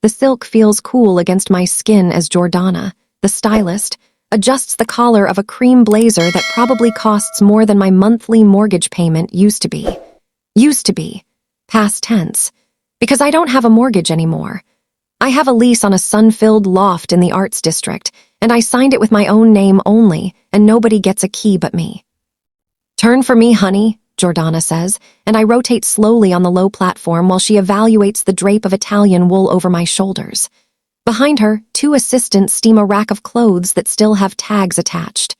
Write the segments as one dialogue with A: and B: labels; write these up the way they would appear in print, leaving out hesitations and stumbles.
A: The silk feels cool against my skin as Jordana, the stylist, adjusts the collar of a cream blazer that probably costs more than my monthly mortgage payment used to be. Used to be. Past tense. Because I don't have a mortgage anymore. I have a lease on a sun-filled loft in the Arts District, and I signed it with my own name only, and nobody gets a key but me. "Turn for me, honey," Jordana says, and I rotate slowly on the low platform while she evaluates the drape of Italian wool over my shoulders. Behind her, 2 assistants steam a rack of clothes that still have tags attached.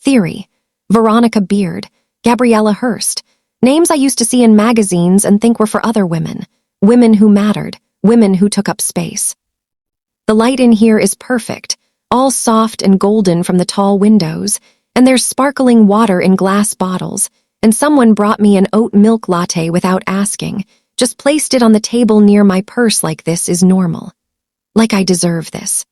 A: Theory, Veronica Beard, Gabriella Hurst, names I used to see in magazines and think were for other women. Women who mattered, women who took up space. The light in here is perfect, all soft and golden from the tall windows, and there's sparkling water in glass bottles, and someone brought me an oat milk latte without asking, just placed it on the table near my purse like this is normal. Like I deserve this.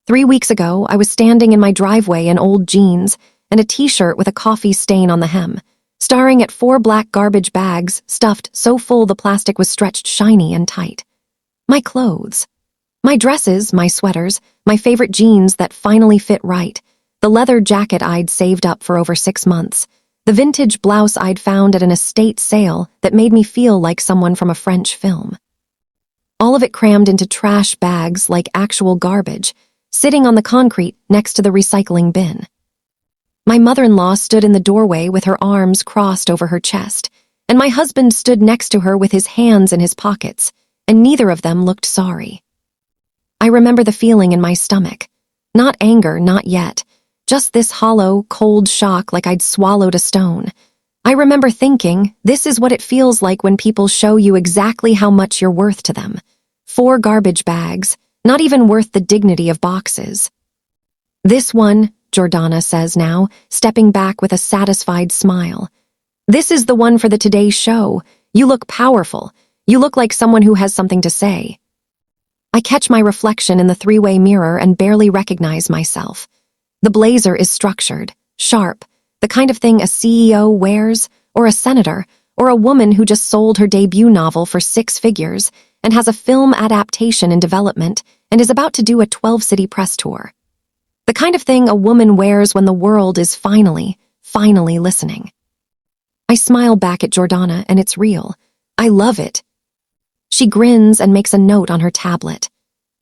A: 3 weeks ago, I was standing in my driveway in old jeans and a t-shirt with a coffee stain on the hem, staring at 4 black garbage bags stuffed so full the plastic was stretched shiny and tight. My clothes. My dresses, my sweaters, my favorite jeans that finally fit right, the leather jacket I'd saved up for over 6 months, the vintage blouse I'd found at an estate sale that made me feel like someone from a French film. All of it crammed into trash bags like actual garbage, sitting on the concrete next to the recycling bin. My mother-in-law stood in the doorway with her arms crossed over her chest, and my husband stood next to her with his hands in his pockets, and neither of them looked sorry. I remember the feeling in my stomach. Not anger, not yet. Just this hollow, cold shock like I'd swallowed a stone. I remember thinking, this is what it feels like when people show you exactly how much you're worth to them. 4 garbage bags, not even worth the dignity of boxes. "This one," Jordana says now, stepping back with a satisfied smile. "This is the one for the Today Show. You look powerful. You look like someone who has something to say." I catch my reflection in the 3-way mirror and barely recognize myself. The blazer is structured, sharp, the kind of thing a CEO wears, or a senator, or a woman who just sold her debut novel for 6 figures and has a film adaptation in development and is about to do a 12-city press tour. The kind of thing a woman wears when the world is finally listening. I smile back at Jordana, and it's real. I love it. She grins and makes a note on her tablet.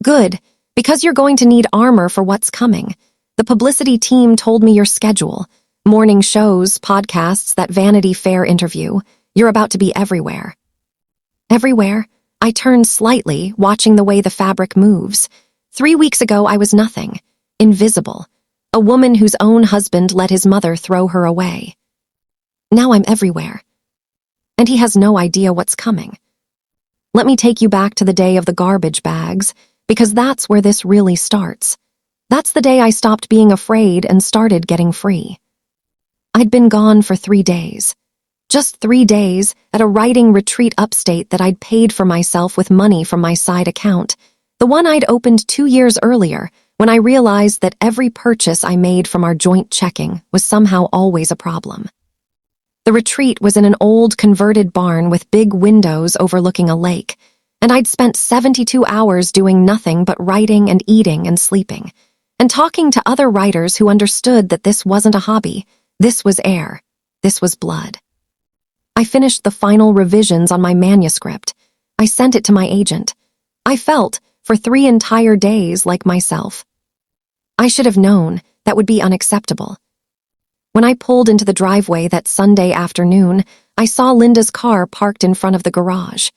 A: "Good, because you're going to need armor for what's coming. The publicity team told me your schedule. Morning shows, podcasts, that Vanity Fair interview. You're about to be everywhere." Everywhere? I turn slightly, watching the way the fabric moves. 3 weeks ago, I was nothing. Invisible. A woman whose own husband let his mother throw her away. Now I'm everywhere. And he has no idea what's coming. Let me take you back to the day of the garbage bags, because that's where this really starts. That's the day I stopped being afraid and started getting free. I'd been gone for 3 days. Just 3 days at a writing retreat upstate that I'd paid for myself with money from my side account, the one I'd opened 2 years earlier when I realized that every purchase I made from our joint checking was somehow always a problem. The retreat was in an old converted barn with big windows overlooking a lake, and I'd spent 72 hours doing nothing but writing and eating and sleeping, and talking to other writers who understood that this wasn't a hobby. This was air. This was blood. I finished the final revisions on my manuscript. I sent it to my agent. I felt, for 3 entire days, like myself. I should have known that would be unacceptable. When I pulled into the driveway that Sunday afternoon, I saw Linda's car parked in front of the garage.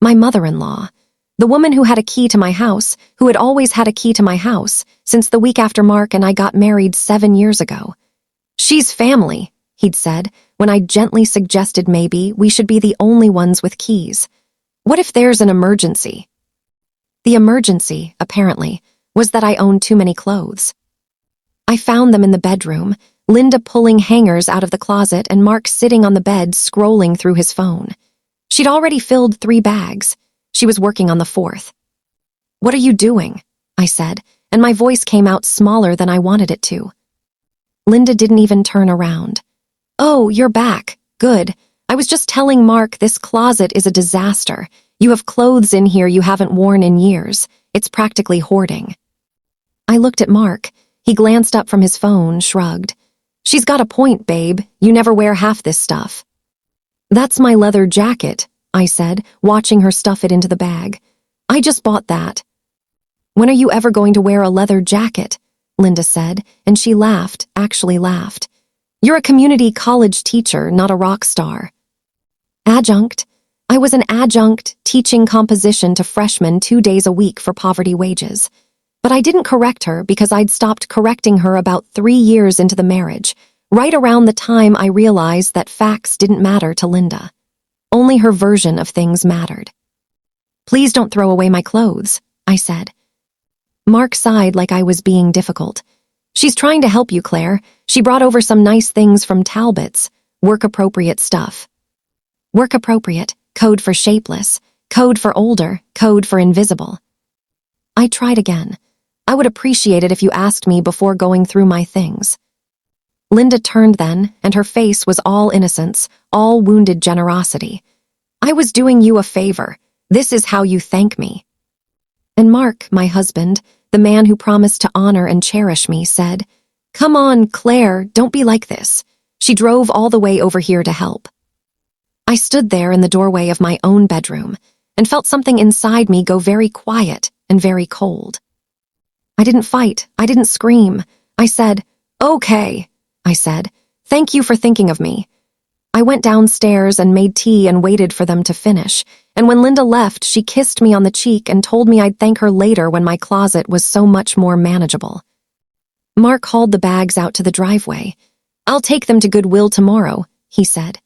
A: My mother-in-law, the woman who had a key to my house, who had always had a key to my house since the week after Mark and I got married 7 years ago. "She's family," he'd said, when I gently suggested maybe we should be the only ones with keys. What if there's an emergency? The emergency, apparently, was that I owned too many clothes. I found them in the bedroom, Linda pulling hangers out of the closet and Mark sitting on the bed scrolling through his phone. She'd already filled 3 bags. She was working on the 4th. "What are you doing?" I said, and my voice came out smaller than I wanted it to. Linda didn't even turn around. "Oh, you're back. Good. I was just telling Mark this closet is a disaster. You have clothes in here you haven't worn in years. It's practically hoarding." I looked at Mark. He glanced up from his phone, shrugged. "She's got a point, babe. You never wear half this stuff." "That's my leather jacket," I said, watching her stuff it into the bag. "I just bought that." "When are you ever going to wear a leather jacket?" Linda said, and she laughed, actually laughed. "You're a community college teacher, not a rock star." "Adjunct. I was an adjunct teaching composition to freshmen 2 days a week for poverty wages. But I didn't correct her because I'd stopped correcting her about 3 years into the marriage, right around the time I realized that facts didn't matter to Linda. Only her version of things mattered. "Please don't throw away my clothes," I said. Mark sighed like I was being difficult. "She's trying to help you, Claire. She brought over some nice things from Talbot's, work-appropriate stuff." Work-appropriate, code for shapeless, code for older, code for invisible. I tried again. "I would appreciate it if you asked me before going through my things." Linda turned then, and her face was all innocence, all wounded generosity. "I was doing you a favor. This is how you thank me." And Mark, my husband, the man who promised to honor and cherish me, said, "Come on, Claire, don't be like this." She drove all the way over here to help. I stood there in the doorway of my own bedroom and felt something inside me go very quiet and very cold. I didn't fight. I didn't scream. I said, "Okay," I said. "Thank you for thinking of me." I went downstairs and made tea and waited for them to finish, and when Linda left, she kissed me on the cheek and told me I'd thank her later when my closet was so much more manageable. Mark hauled the bags out to the driveway. "I'll take them to Goodwill tomorrow," he said.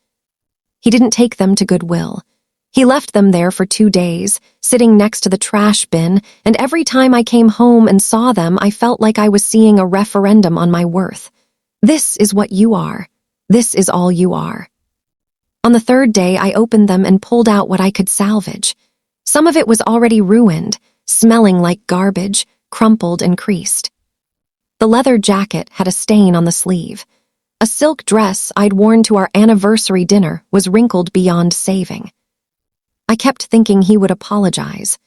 A: He didn't take them to Goodwill. He left them there for 2 days, sitting next to the trash bin, and every time I came home and saw them, I felt like I was seeing a referendum on my worth. This is what you are. This is all you are. On the 3rd day, I opened them and pulled out what I could salvage. Some of it was already ruined, smelling like garbage, crumpled and creased. The leather jacket had a stain on the sleeve. A silk dress I'd worn to our anniversary dinner was wrinkled beyond saving. I kept thinking he would apologize,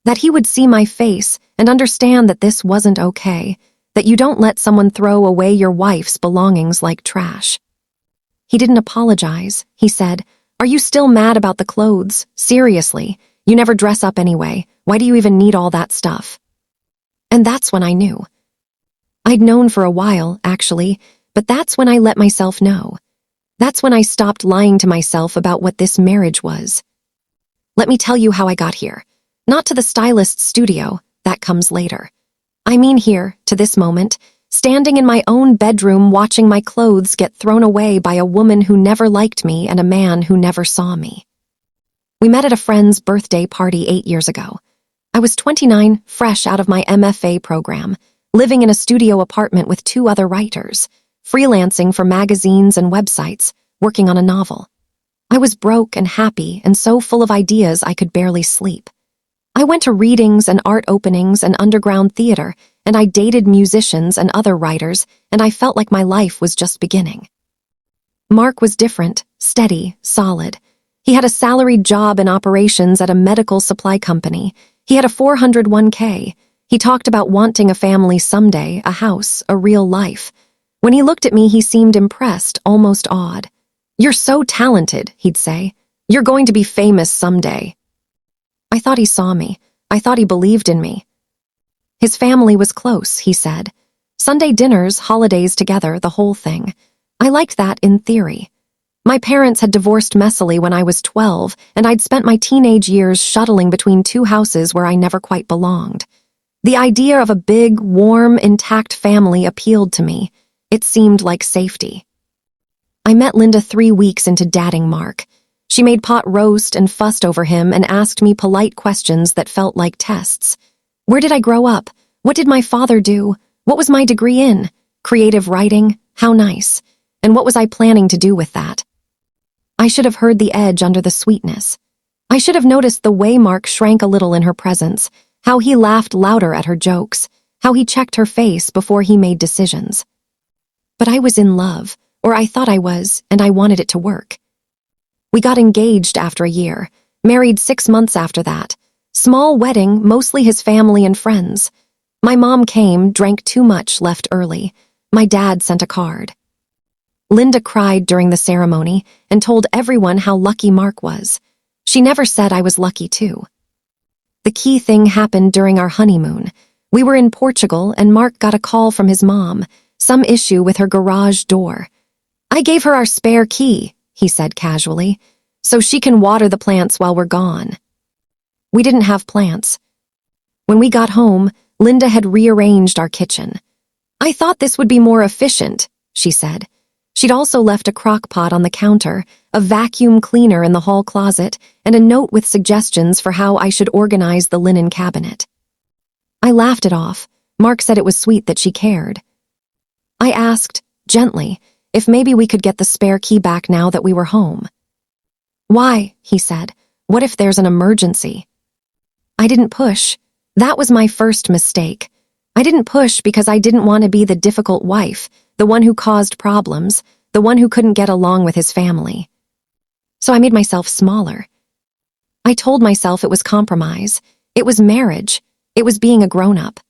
A: that he would see my face and understand that this wasn't okay, that you don't let someone throw away your wife's belongings like trash. He didn't apologize. He said, "Are you still mad about the clothes? Seriously, you never dress up anyway. Why do you even need all that stuff?" And that's when I knew. I'd known for a while, actually, but that's when I let myself know. That's when I stopped lying to myself about what this marriage was. Let me tell you how I got here. Not to the stylist's studio, that comes later. I mean here, to this moment, standing in my own bedroom watching my clothes get thrown away by a woman who never liked me and a man who never saw me. We met at a friend's birthday party 8 years ago. I was 29, fresh out of my MFA program, living in a studio apartment with 2 other writers, freelancing for magazines and websites, working on a novel. I was broke and happy and so full of ideas I could barely sleep. I went to readings and art openings and underground theater, and I dated musicians and other writers, and I felt like my life was just beginning. Mark was different, steady, solid. He had a salaried job in operations at a medical supply company. He had a 401k. He talked about wanting a family someday, a house, a real life. When he looked at me, he seemed impressed, almost awed. "You're so talented," he'd say. "You're going to be famous someday." I thought he saw me. I thought he believed in me. His family was close, he said. Sunday dinners, holidays together, the whole thing. I liked that in theory. My parents had divorced messily when I was 12, and I'd spent my teenage years shuttling between 2 houses where I never quite belonged. The idea of a big, warm, intact family appealed to me. It seemed like safety. I met Linda 3 weeks into dating Mark. She made pot roast and fussed over him and asked me polite questions that felt like tests. Where did I grow up? What did my father do? What was my degree in? Creative writing? How nice. And what was I planning to do with that? I should have heard the edge under the sweetness. I should have noticed the way Mark shrank a little in her presence, how he laughed louder at her jokes, how he checked her face before he made decisions. But I was in love, or I thought I was, and I wanted it to work. We got engaged after a year. Married 6 months after that. Small wedding, mostly his family and friends. My mom came, drank too much, left early. My dad sent a card. Linda cried during the ceremony and told everyone how lucky Mark was. She never said I was lucky too. The key thing happened during our honeymoon. We were in Portugal and Mark got a call from his mom, some issue with her garage door. I gave her our spare key, he said casually, so she can water the plants while we're gone. We didn't have plants. When we got home, Linda had rearranged our kitchen. I thought this would be more efficient, she said. She'd also left a crock pot on the counter, a vacuum cleaner in the hall closet, and a note with suggestions for how I should organize the linen cabinet. I laughed it off. Mark said it was sweet that she cared. I asked, gently, if maybe we could get the spare key back now that we were home. Why? He said. What if there's an emergency? I didn't push. That was my first mistake. I didn't push because I didn't want to be the difficult wife, the one who caused problems, the one who couldn't get along with his family. So I made myself smaller. I told myself it was compromise. It was marriage. It was being a grown-up.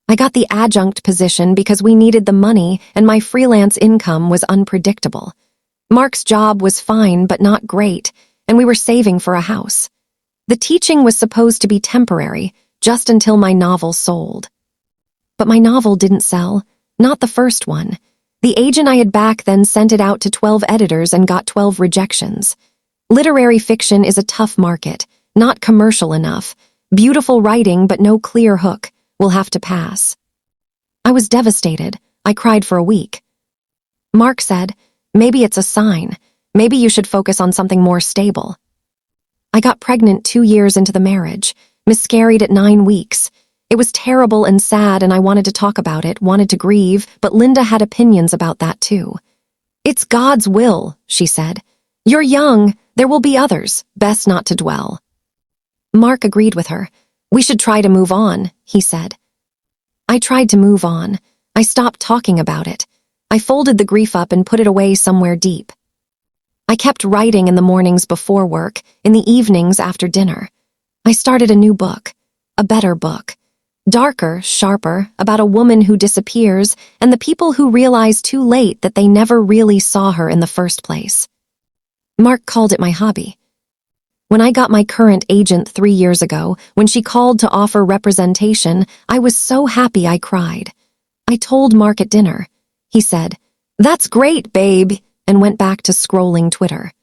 A: I got the adjunct position because we needed the money and my freelance income was unpredictable. Mark's job was fine but not great, and we were saving for a house. The teaching was supposed to be temporary, just until my novel sold. But my novel didn't sell, not the first one. The agent I had back then sent it out to 12 editors and got 12 rejections. Literary fiction is a tough market, not commercial enough. Beautiful writing but no clear hook. Will have to pass. I was devastated. I cried for a week. Mark said, maybe it's a sign. Maybe you should focus on something more stable. I got pregnant 2 years into the marriage, miscarried at 9 weeks. It was terrible and sad and I wanted to talk about it, wanted to grieve, but Linda had opinions about that too. It's God's will, she said. You're young, there will be others, best not to dwell. Mark agreed with her. We should try to move on, he said. I tried to move on. I stopped talking about it. I folded the grief up and put it away somewhere deep. I kept writing in the mornings before work, in the evenings after dinner. I started a new book, a better book. Darker, sharper, about a woman who disappears and the people who realize too late that they never really saw her in the first place. Mark called it my hobby. When I got my current agent 3 years ago, when she called to offer representation, I was so happy I cried. I told Mark at dinner. He said, "That's great, babe," and went back to scrolling Twitter.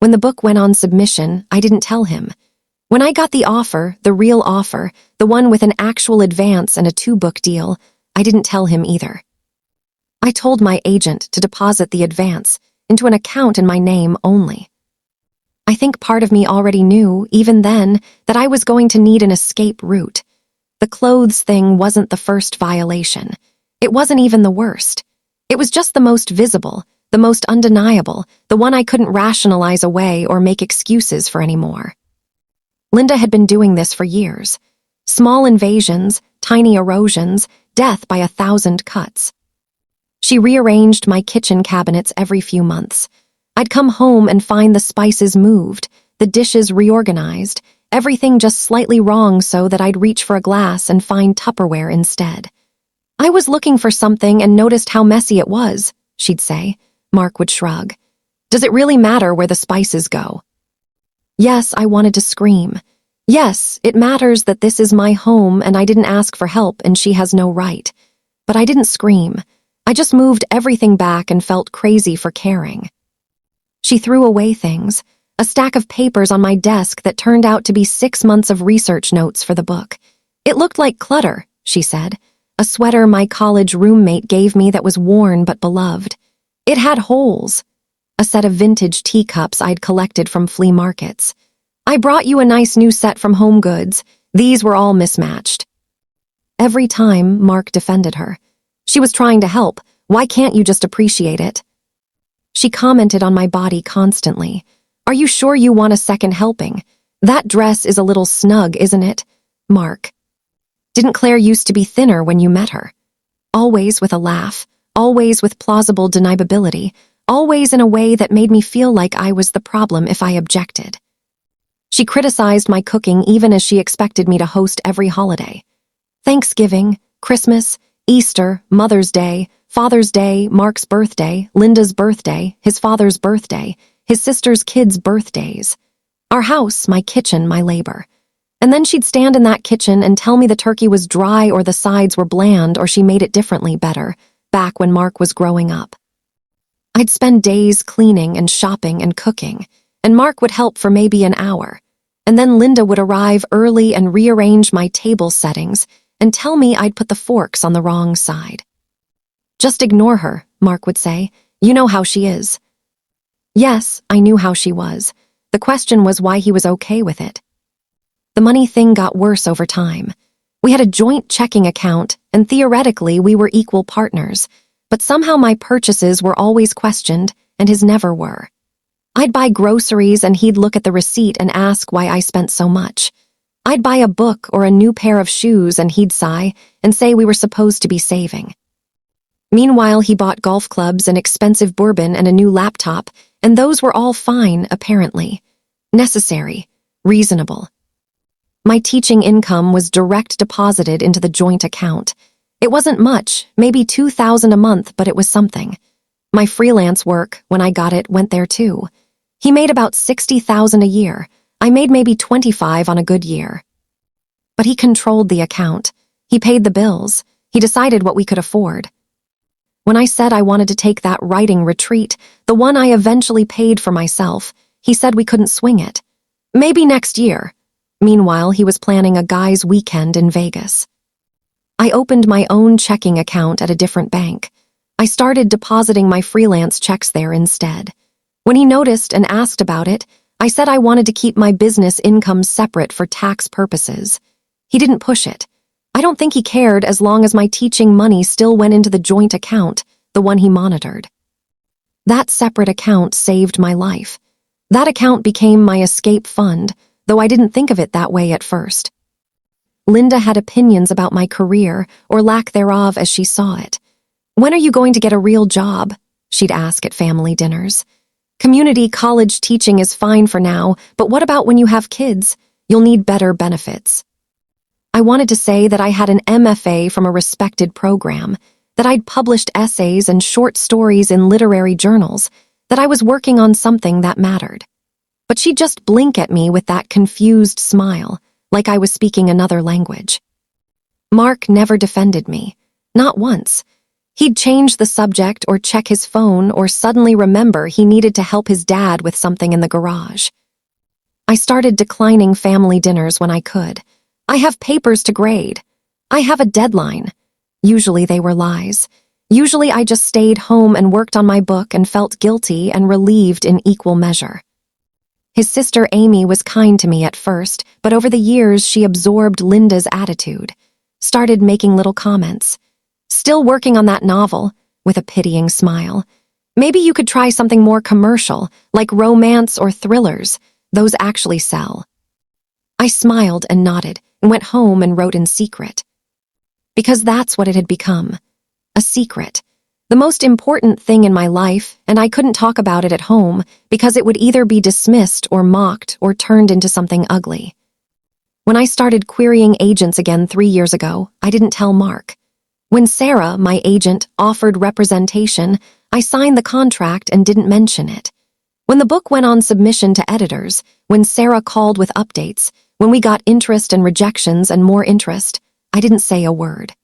A: When the book went on submission, I didn't tell him. When I got the offer, the real offer, the one with an actual advance and a 2-book deal, I didn't tell him either. I told my agent to deposit the advance into an account in my name only. I think part of me already knew, even then, that I was going to need an escape route. The clothes thing wasn't the first violation. It wasn't even the worst. It was just the most visible, the most undeniable, the one I couldn't rationalize away or make excuses for anymore. Linda had been doing this for years. Small invasions, tiny erosions, death by 1,000 cuts. She rearranged my kitchen cabinets every few months. I'd come home and find the spices moved, the dishes reorganized, everything just slightly wrong so that I'd reach for a glass and find Tupperware instead. I was looking for something and noticed how messy it was, she'd say. Mark would shrug. Does it really matter where the spices go? Yes, I wanted to scream. Yes, it matters that this is my home and I didn't ask for help and she has no right. But I didn't scream. I just moved everything back and felt crazy for caring. She threw away things, a stack of papers on my desk that turned out to be 6 months of research notes for the book. It looked like clutter, she said, a sweater my college roommate gave me that was worn but beloved. It had holes. A set of vintage teacups I'd collected from flea markets. I brought you a nice new set from Home Goods. These were all mismatched. Every time, Mark defended her. She was trying to help. Why can't you just appreciate it? She commented on my body constantly. Are you sure you want a second helping? That dress is a little snug, isn't it? Mark. Didn't Claire used to be thinner when you met her? Always with a laugh, always with plausible deniability, always in a way that made me feel like I was the problem if I objected. She criticized my cooking even as she expected me to host every holiday. Thanksgiving, Christmas, Easter, Mother's Day, Father's Day, Mark's birthday, Linda's birthday, his father's birthday, his sister's kids' birthdays. Our house, my kitchen, my labor. And then she'd stand in that kitchen and tell me the turkey was dry or the sides were bland or she made it differently better, back when Mark was growing up. I'd spend days cleaning and shopping and cooking, and Mark would help for maybe an hour. And then Linda would arrive early and rearrange my table settings and tell me I'd put the forks on the wrong side. "Just ignore her," Mark would say. "You know how she is." Yes, I knew how she was. The question was why he was okay with it. The money thing got worse over time. We had a joint checking account, and theoretically we were equal partners, but somehow my purchases were always questioned, and his never were. I'd buy groceries and he'd look at the receipt and ask why I spent so much. I'd buy a book or a new pair of shoes and he'd sigh and say we were supposed to be saving. Meanwhile, he bought golf clubs and expensive bourbon and a new laptop, and those were all fine, apparently. Necessary. Reasonable. My teaching income was direct deposited into the joint account. It wasn't much, maybe $2,000 a month, but it was something. My freelance work, when I got it, went there too. He made about $60,000 a year. I made maybe 25 on a good year. But he controlled the account. He paid the bills. He decided what we could afford. When I said I wanted to take that writing retreat, the one I eventually paid for myself, he said we couldn't swing it. Maybe next year. Meanwhile, he was planning a guy's weekend in Vegas. I opened my own checking account at a different bank. I started depositing my freelance checks there instead. When he noticed and asked about it, I said I wanted to keep my business income separate for tax purposes. He didn't push it. I don't think he cared as long as my teaching money still went into the joint account, the one he monitored. That separate account saved my life. That account became my escape fund, though I didn't think of it that way at first. Linda had opinions about my career, or lack thereof as she saw it. "When are you going to get a real job?" she'd ask at family dinners. "Community college teaching is fine for now, but what about when you have kids? You'll need better benefits." I wanted to say that I had an MFA from a respected program, that I'd published essays and short stories in literary journals, that I was working on something that mattered. But she'd just blink at me with that confused smile, like I was speaking another language. Mark never defended me. Not once. He'd change the subject or check his phone or suddenly remember he needed to help his dad with something in the garage. I started declining family dinners when I could. "I have papers to grade. I have a deadline." Usually they were lies. Usually I just stayed home and worked on my book and felt guilty and relieved in equal measure. His sister Amy was kind to me at first, but over the years she absorbed Linda's attitude, started making little comments. "Still working on that novel," with a pitying smile. "Maybe you could try something more commercial, like romance or thrillers. Those actually sell." I smiled and nodded and went home and wrote in secret. Because that's what it had become. A secret. The most important thing in my life, and I couldn't talk about it at home because it would either be dismissed or mocked or turned into something ugly. When I started querying agents again 3 years ago, I didn't tell Mark. When Sarah, my agent, offered representation, I signed the contract and didn't mention it. When the book went on submission to editors, when Sarah called with updates, when we got interest and rejections and more interest, I didn't say a word.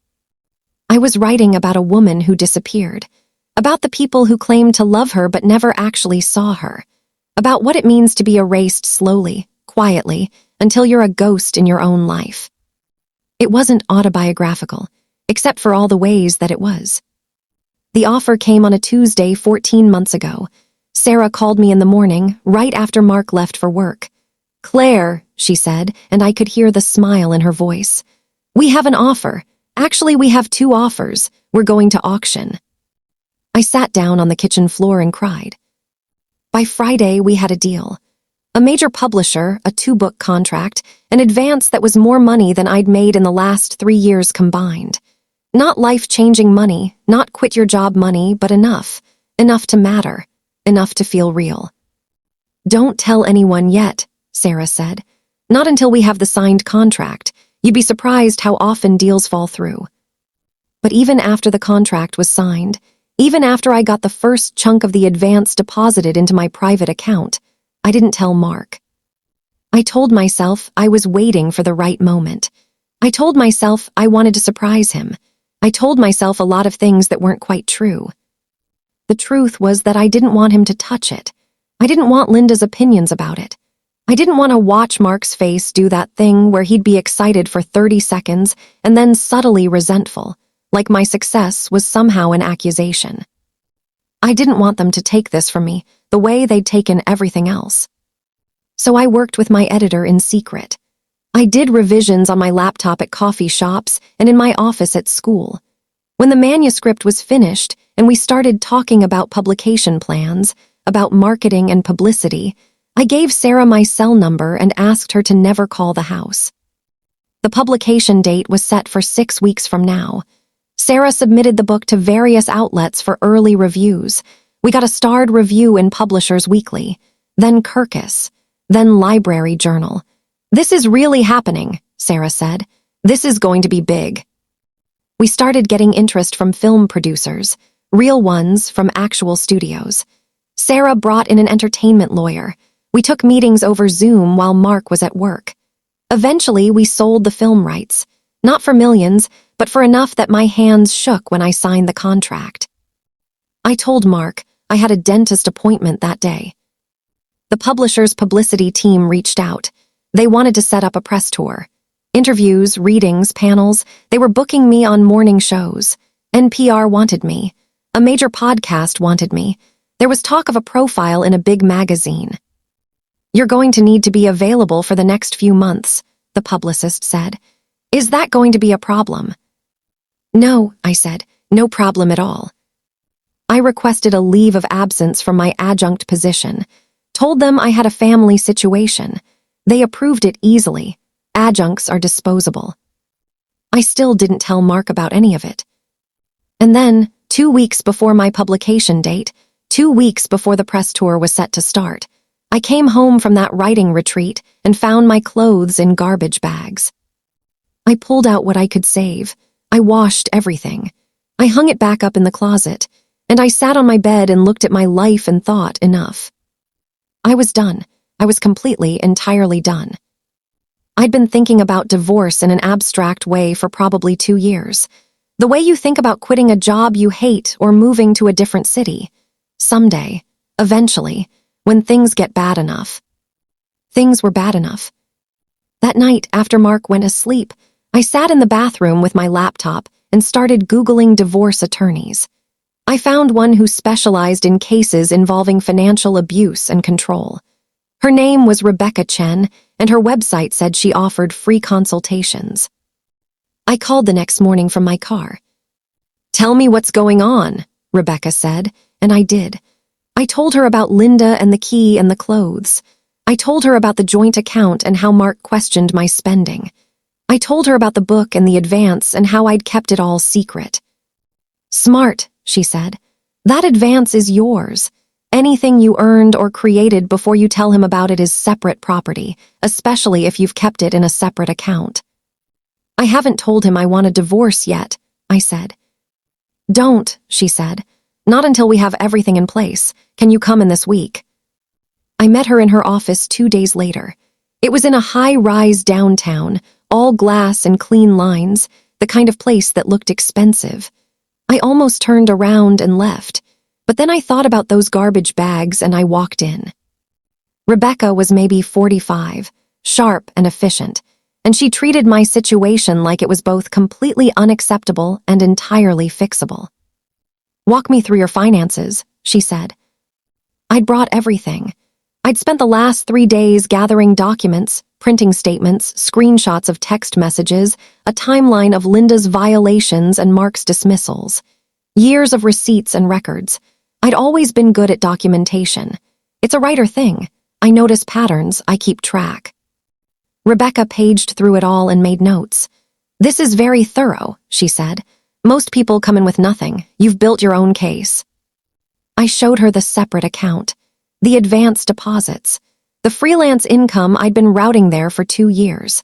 A: I was writing about a woman who disappeared, about the people who claimed to love her but never actually saw her, about what it means to be erased slowly, quietly, until you're a ghost in your own life. It wasn't autobiographical, except for all the ways that it was. The offer came on a Tuesday 14 months ago. Sarah called me in the morning, right after Mark left for work. "Claire," she said, and I could hear the smile in her voice. "We have an offer. Actually, we have 2 offers. We're going to auction." I sat down on the kitchen floor and cried. By Friday, we had a deal. A major publisher, a 2-book contract, an advance that was more money than I'd made in the last 3 years combined. Not life-changing money, not quit-your-job money, but enough. Enough to matter. Enough to feel real. "Don't tell anyone yet," Sarah said. "Not until we have the signed contract. You'd be surprised how often deals fall through." But even after the contract was signed, even after I got the first chunk of the advance deposited into my private account, I didn't tell Mark. I told myself I was waiting for the right moment. I told myself I wanted to surprise him. I told myself a lot of things that weren't quite true. The truth was that I didn't want him to touch it. I didn't want Linda's opinions about it. I didn't want to watch Mark's face do that thing where he'd be excited for 30 seconds and then subtly resentful, like my success was somehow an accusation. I didn't want them to take this from me the way they'd taken everything else. So I worked with my editor in secret. I did revisions on my laptop at coffee shops and in my office at school. When the manuscript was finished and we started talking about publication plans, about marketing and publicity, I gave Sarah my cell number and asked her to never call the house. The publication date was set for 6 weeks from now. Sarah submitted the book to various outlets for early reviews. We got a starred review in Publishers Weekly, then Kirkus, then Library Journal. "This is really happening," Sarah said. "This is going to be big." We started getting interest from film producers, real ones from actual studios. Sarah brought in an entertainment lawyer. We took meetings over Zoom while Mark was at work. Eventually, we sold the film rights, not for millions, but for enough that my hands shook when I signed the contract. I told Mark I had a dentist appointment that day. The publisher's publicity team reached out. They wanted to set up a press tour. Interviews, readings, panels, they were booking me on morning shows. NPR wanted me. A major podcast wanted me. There was talk of a profile in a big magazine. "You're going to need to be available for the next few months," the publicist said. "Is that going to be a problem?" "No," I said, "no problem at all." I requested a leave of absence from my adjunct position, told them I had a family situation. They approved it easily. Adjuncts are disposable. I still didn't tell Mark about any of it. And then, 2 weeks before my publication date, 2 weeks before the press tour was set to start, I came home from that writing retreat and found my clothes in garbage bags. I pulled out what I could save. I washed everything. I hung it back up in the closet, and I sat on my bed and looked at my life and thought, enough. I was done. I was completely, entirely done. I'd been thinking about divorce in an abstract way for probably 2 years. The way you think about quitting a job you hate or moving to a different city. Someday, eventually, when things get bad enough. Things were bad enough. That night, after Mark went asleep, I sat in the bathroom with my laptop and started Googling divorce attorneys. I found one who specialized in cases involving financial abuse and control. Her name was Rebecca Chen, and her website said she offered free consultations. I called the next morning from my car. "Tell me what's going on," Rebecca said, and I did. I told her about Linda and the key and the clothes. I told her about the joint account and how Mark questioned my spending. I told her about the book and the advance and how I'd kept it all secret. "Smart," she said. "That advance is yours. Anything you earned or created before you tell him about it is separate property, especially if you've kept it in a separate account." "I haven't told him I want a divorce yet," I said. "Don't," she said. "Not until we have everything in place. Can you come in this week?" I met her in her office 2 days later. It was in a high-rise downtown, all glass and clean lines, the kind of place that looked expensive. I almost turned around and left, but then I thought about those garbage bags and I walked in. Rebecca was maybe 45, sharp and efficient, and she treated my situation like it was both completely unacceptable and entirely fixable. "Walk me through your finances," she said. I'd brought everything. I'd spent the last 3 days gathering documents, printing statements, screenshots of text messages, a timeline of Linda's violations and Mark's dismissals. Years of receipts and records. I'd always been good at documentation. It's a writer thing. I notice patterns, I keep track. Rebecca paged through it all and made notes. "This is very thorough," she said. "Most people come in with nothing. You've built your own case." I showed her the separate account, the advance deposits. The freelance income I'd been routing there for 2 years.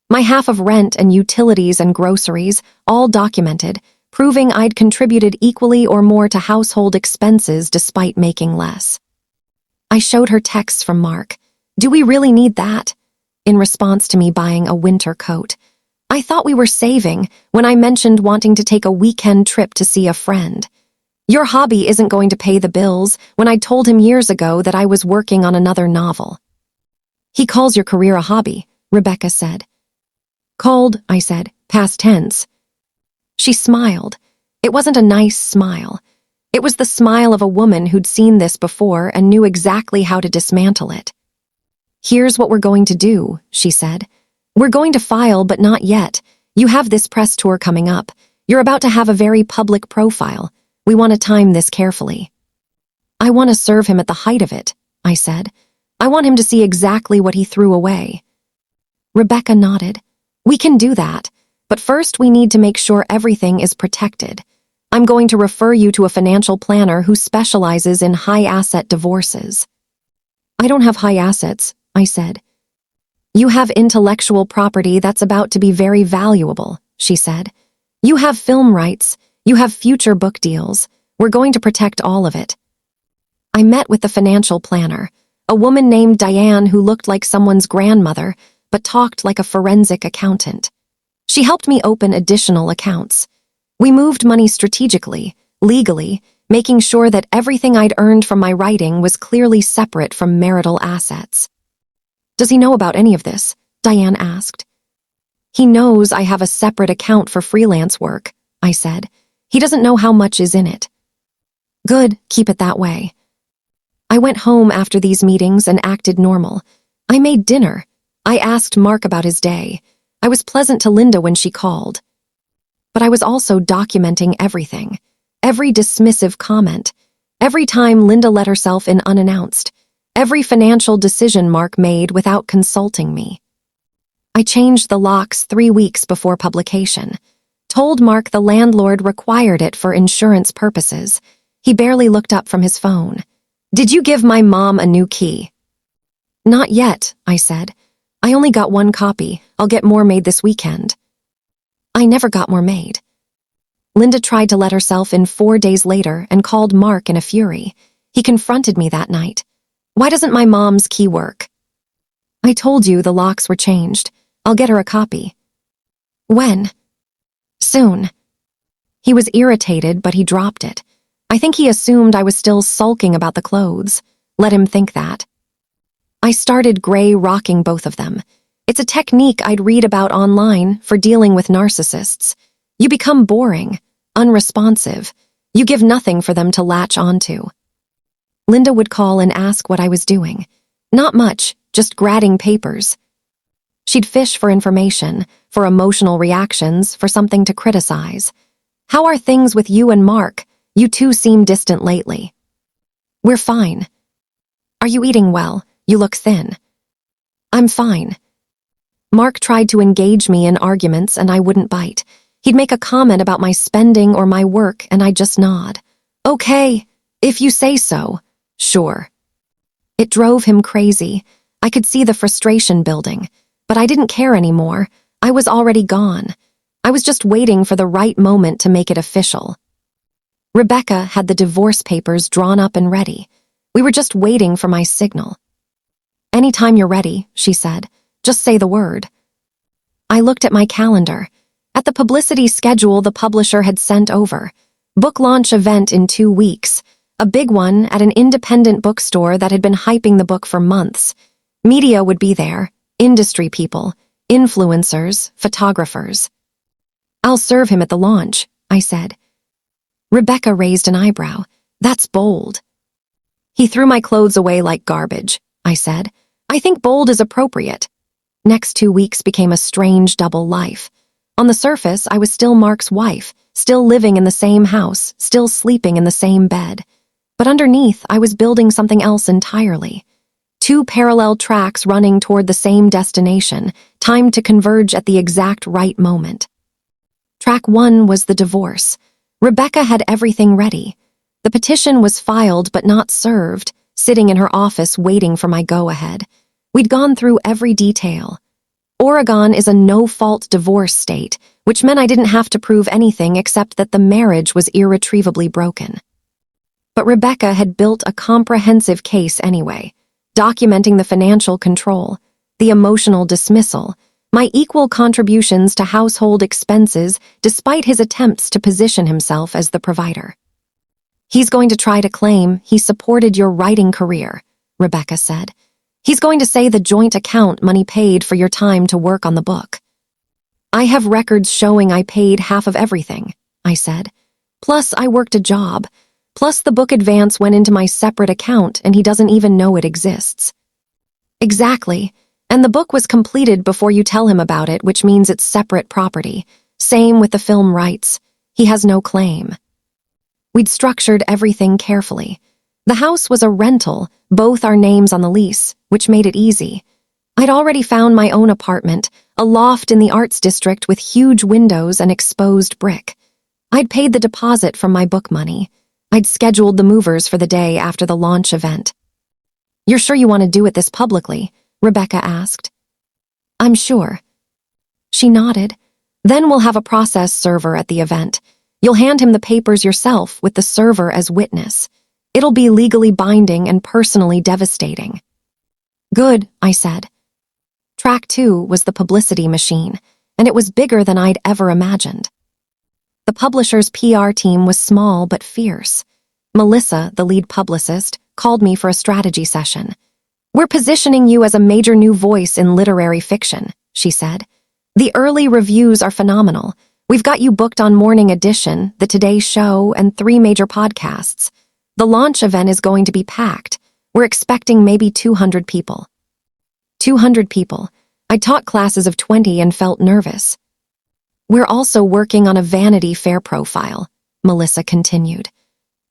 A: My half of rent and utilities and groceries, all documented, proving I'd contributed equally or more to household expenses despite making less. I showed her texts from Mark. "Do we really need that?" In response to me buying a winter coat. I thought we were saving when I mentioned wanting to take a weekend trip to see a friend. "Your hobby isn't going to pay the bills," when I told him years ago that I was working on another novel. "He calls your career a hobby," Rebecca said. "Called," I said, past tense. She smiled. It wasn't a nice smile. It was the smile of a woman who'd seen this before and knew exactly how to dismantle it. "Here's what we're going to do," she said. "We're going to file, but not yet. You have this press tour coming up. You're about to have a very public profile. We want to time this carefully." "I want to serve him at the height of it," I said. "I want him to see exactly what he threw away." Rebecca nodded. "We can do that, but first we need to make sure everything is protected. I'm going to refer you to a financial planner who specializes in high-asset divorces." "I don't have high assets," I said. "You have intellectual property that's about to be very valuable," she said. "You have film rights. You have future book deals. We're going to protect all of it." I met with the financial planner, a woman named Diane who looked like someone's grandmother, but talked like a forensic accountant. She helped me open additional accounts. We moved money strategically, legally, making sure that everything I'd earned from my writing was clearly separate from marital assets. "Does he know about any of this?" Diane asked. "He knows I have a separate account for freelance work," I said. "He doesn't know how much is in it." "Good, keep it that way." I went home after these meetings and acted normal. I made dinner. I asked Mark about his day. I was pleasant to Linda when she called. But I was also documenting everything. Every dismissive comment. Every time Linda let herself in unannounced. Every financial decision Mark made without consulting me. I changed the locks 3 weeks before publication. Told Mark the landlord required it for insurance purposes. He barely looked up from his phone. "Did you give my mom a new key?" "Not yet," I said. "I only got 1 copy. I'll get more made this weekend." I never got more made. Linda tried to let herself in 4 days later and called Mark in a fury. He confronted me that night. "Why doesn't my mom's key work?" "I told you the locks were changed. I'll get her a copy." "When?" "Soon." He was irritated, but he dropped it. I think he assumed I was still sulking about the clothes. Let him think that. I started gray rocking both of them. It's a technique I'd read about online for dealing with narcissists. You become boring, unresponsive. You give nothing for them to latch onto. Linda would call and ask what I was doing. Not much, just gradding papers. She'd fish for information, for emotional reactions, for something to criticize. "How are things with you and Mark? You two seem distant lately." "We're fine." "Are you eating well? You look thin." "I'm fine." Mark tried to engage me in arguments and I wouldn't bite. He'd make a comment about my spending or my work and I'd just nod. "Okay, if you say so, sure." It drove him crazy. I could see the frustration building, but I didn't care anymore. I was already gone. I was just waiting for the right moment to make it official. Rebecca had the divorce papers drawn up and ready. We were just waiting for my signal. "Anytime you're ready," she said. "Just say the word." I looked at my calendar. At the publicity schedule the publisher had sent over. Book launch event in 2 weeks. A big one at an independent bookstore that had been hyping the book for months. Media would be there, industry people, influencers, photographers. "I'll serve him at the launch," I said. Rebecca raised an eyebrow. "That's bold." "He threw my clothes away like garbage," I said. "I think bold is appropriate." Next 2 weeks became a strange double life. On the surface, I was still Mark's wife, still living in the same house, still sleeping in the same bed. But underneath, I was building something else entirely. 2 parallel tracks running toward the same destination, timed to converge at the exact right moment. Track 1 was the divorce. Rebecca had everything ready. The petition was filed but not served, sitting in her office waiting for my go-ahead. We'd gone through every detail. Oregon is a no-fault divorce state, which meant I didn't have to prove anything except that the marriage was irretrievably broken. But Rebecca had built a comprehensive case anyway, documenting the financial control, the emotional dismissal, my equal contributions to household expenses despite his attempts to position himself as the provider. "He's going to try to claim he supported your writing career," Rebecca said. "He's going to say the joint account money paid for your time to work on the book." "I have records showing I paid half of everything," I said. "Plus, I worked a job. Plus, the book advance went into my separate account and he doesn't even know it exists." "Exactly. And the book was completed before you tell him about it, which means it's separate property. Same with the film rights. He has no claim." We'd structured everything carefully. The house was a rental, both our names on the lease, which made it easy. I'd already found my own apartment, a loft in the arts district with huge windows and exposed brick. I'd paid the deposit from my book money. I'd scheduled the movers for the day after the launch event. "You're sure you want to do it this publicly?" Rebecca asked. "I'm sure." She nodded. "Then we'll have a process server at the event. You'll hand him the papers yourself with the server as witness. It'll be legally binding and personally devastating." "Good," I said. Track 2 was the publicity machine, and it was bigger than I'd ever imagined. The publisher's PR team was small but fierce. Melissa, the lead publicist, called me for a strategy session. "We're positioning you as a major new voice in literary fiction," she said. "The early reviews are phenomenal. We've got you booked on Morning Edition, The Today Show, and 3 major podcasts. The launch event is going to be packed. We're expecting maybe 200 people." 200 people. I taught classes of 20 and felt nervous. "We're also working on a Vanity Fair profile," Melissa continued.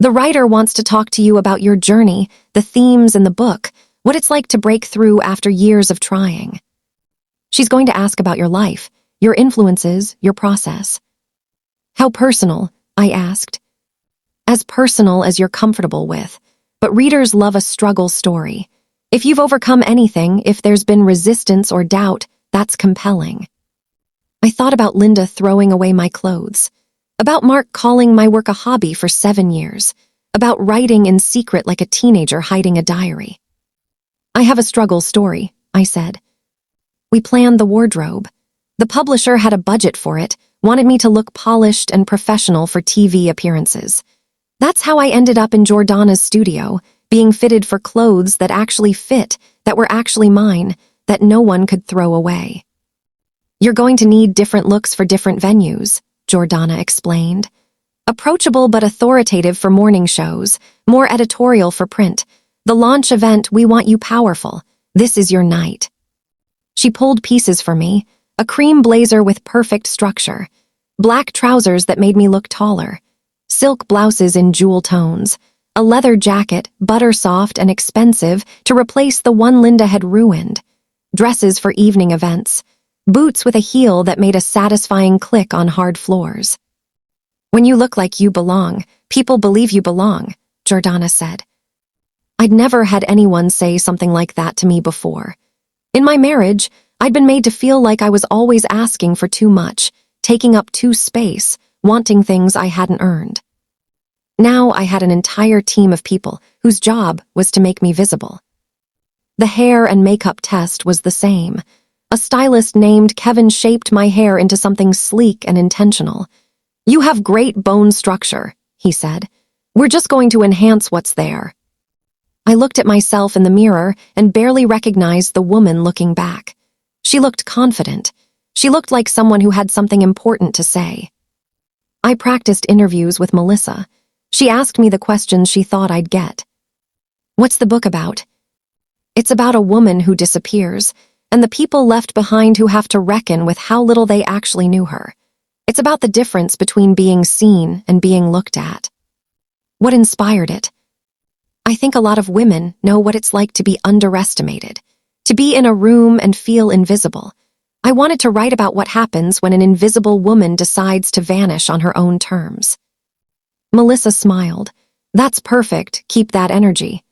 A: "The writer wants to talk to you about your journey, the themes in the book, what it's like to break through after years of trying. She's going to ask about your life, your influences, your process." "How personal?" I asked. "As personal as you're comfortable with, but readers love a struggle story. If you've overcome anything, if there's been resistance or doubt, that's compelling." I thought about Linda throwing away my clothes, about Mark calling my work a hobby for 7 years, about writing in secret like a teenager hiding a diary. "I have a struggle story," I said. "We planned the wardrobe. The publisher had a budget for it, wanted me to look polished and professional for TV appearances. That's how I ended up in Jordana's studio, being fitted for clothes that actually fit, that were actually mine, that no one could throw away." "You're going to need different looks for different venues," Jordana explained. "Approachable but authoritative for morning shows, more editorial for print. The launch event, we want you powerful. This is your night." She pulled pieces for me, a cream blazer with perfect structure, black trousers that made me look taller, silk blouses in jewel tones, a leather jacket, butter-soft and expensive, to replace the one Linda had ruined, dresses for evening events, boots with a heel that made a satisfying click on hard floors. "When you look like you belong, people believe you belong," Jordana said. I'd never had anyone say something like that to me before. In my marriage, I'd been made to feel like I was always asking for too much, taking up too space, wanting things I hadn't earned. Now I had an entire team of people whose job was to make me visible. The hair and makeup test was the same. A stylist named Kevin shaped my hair into something sleek and intentional. "You have great bone structure," he said. "We're just going to enhance what's there." I looked at myself in the mirror and barely recognized the woman looking back. She looked confident. She looked like someone who had something important to say. I practiced interviews with Melissa. She asked me the questions she thought I'd get. "What's the book about?" "It's about a woman who disappears, and the people left behind who have to reckon with how little they actually knew her. It's about the difference between being seen and being looked at." "What inspired it?" "I think a lot of women know what it's like to be underestimated, to be in a room and feel invisible. I wanted to write about what happens when an invisible woman decides to vanish on her own terms." Melissa smiled. "That's perfect, keep that energy."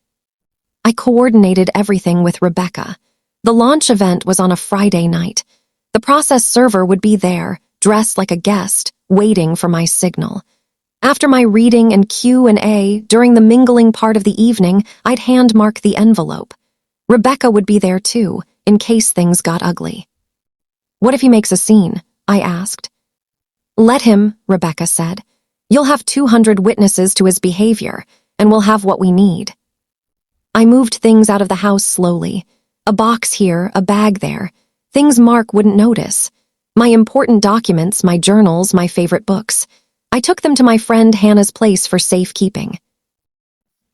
A: I coordinated everything with Rebecca. The launch event was on a Friday night. The process server would be there, dressed like a guest, waiting for my signal. After my reading and Q&A, during the mingling part of the evening, I'd hand-mark the envelope. Rebecca would be there too, in case things got ugly. "What if he makes a scene?" I asked. "Let him," Rebecca said. "You'll have 200 witnesses to his behavior, and we'll have what we need." I moved things out of the house slowly. A box here, a bag there. Things Mark wouldn't notice. My important documents, my journals, my favorite books. I took them to my friend Hannah's place for safekeeping.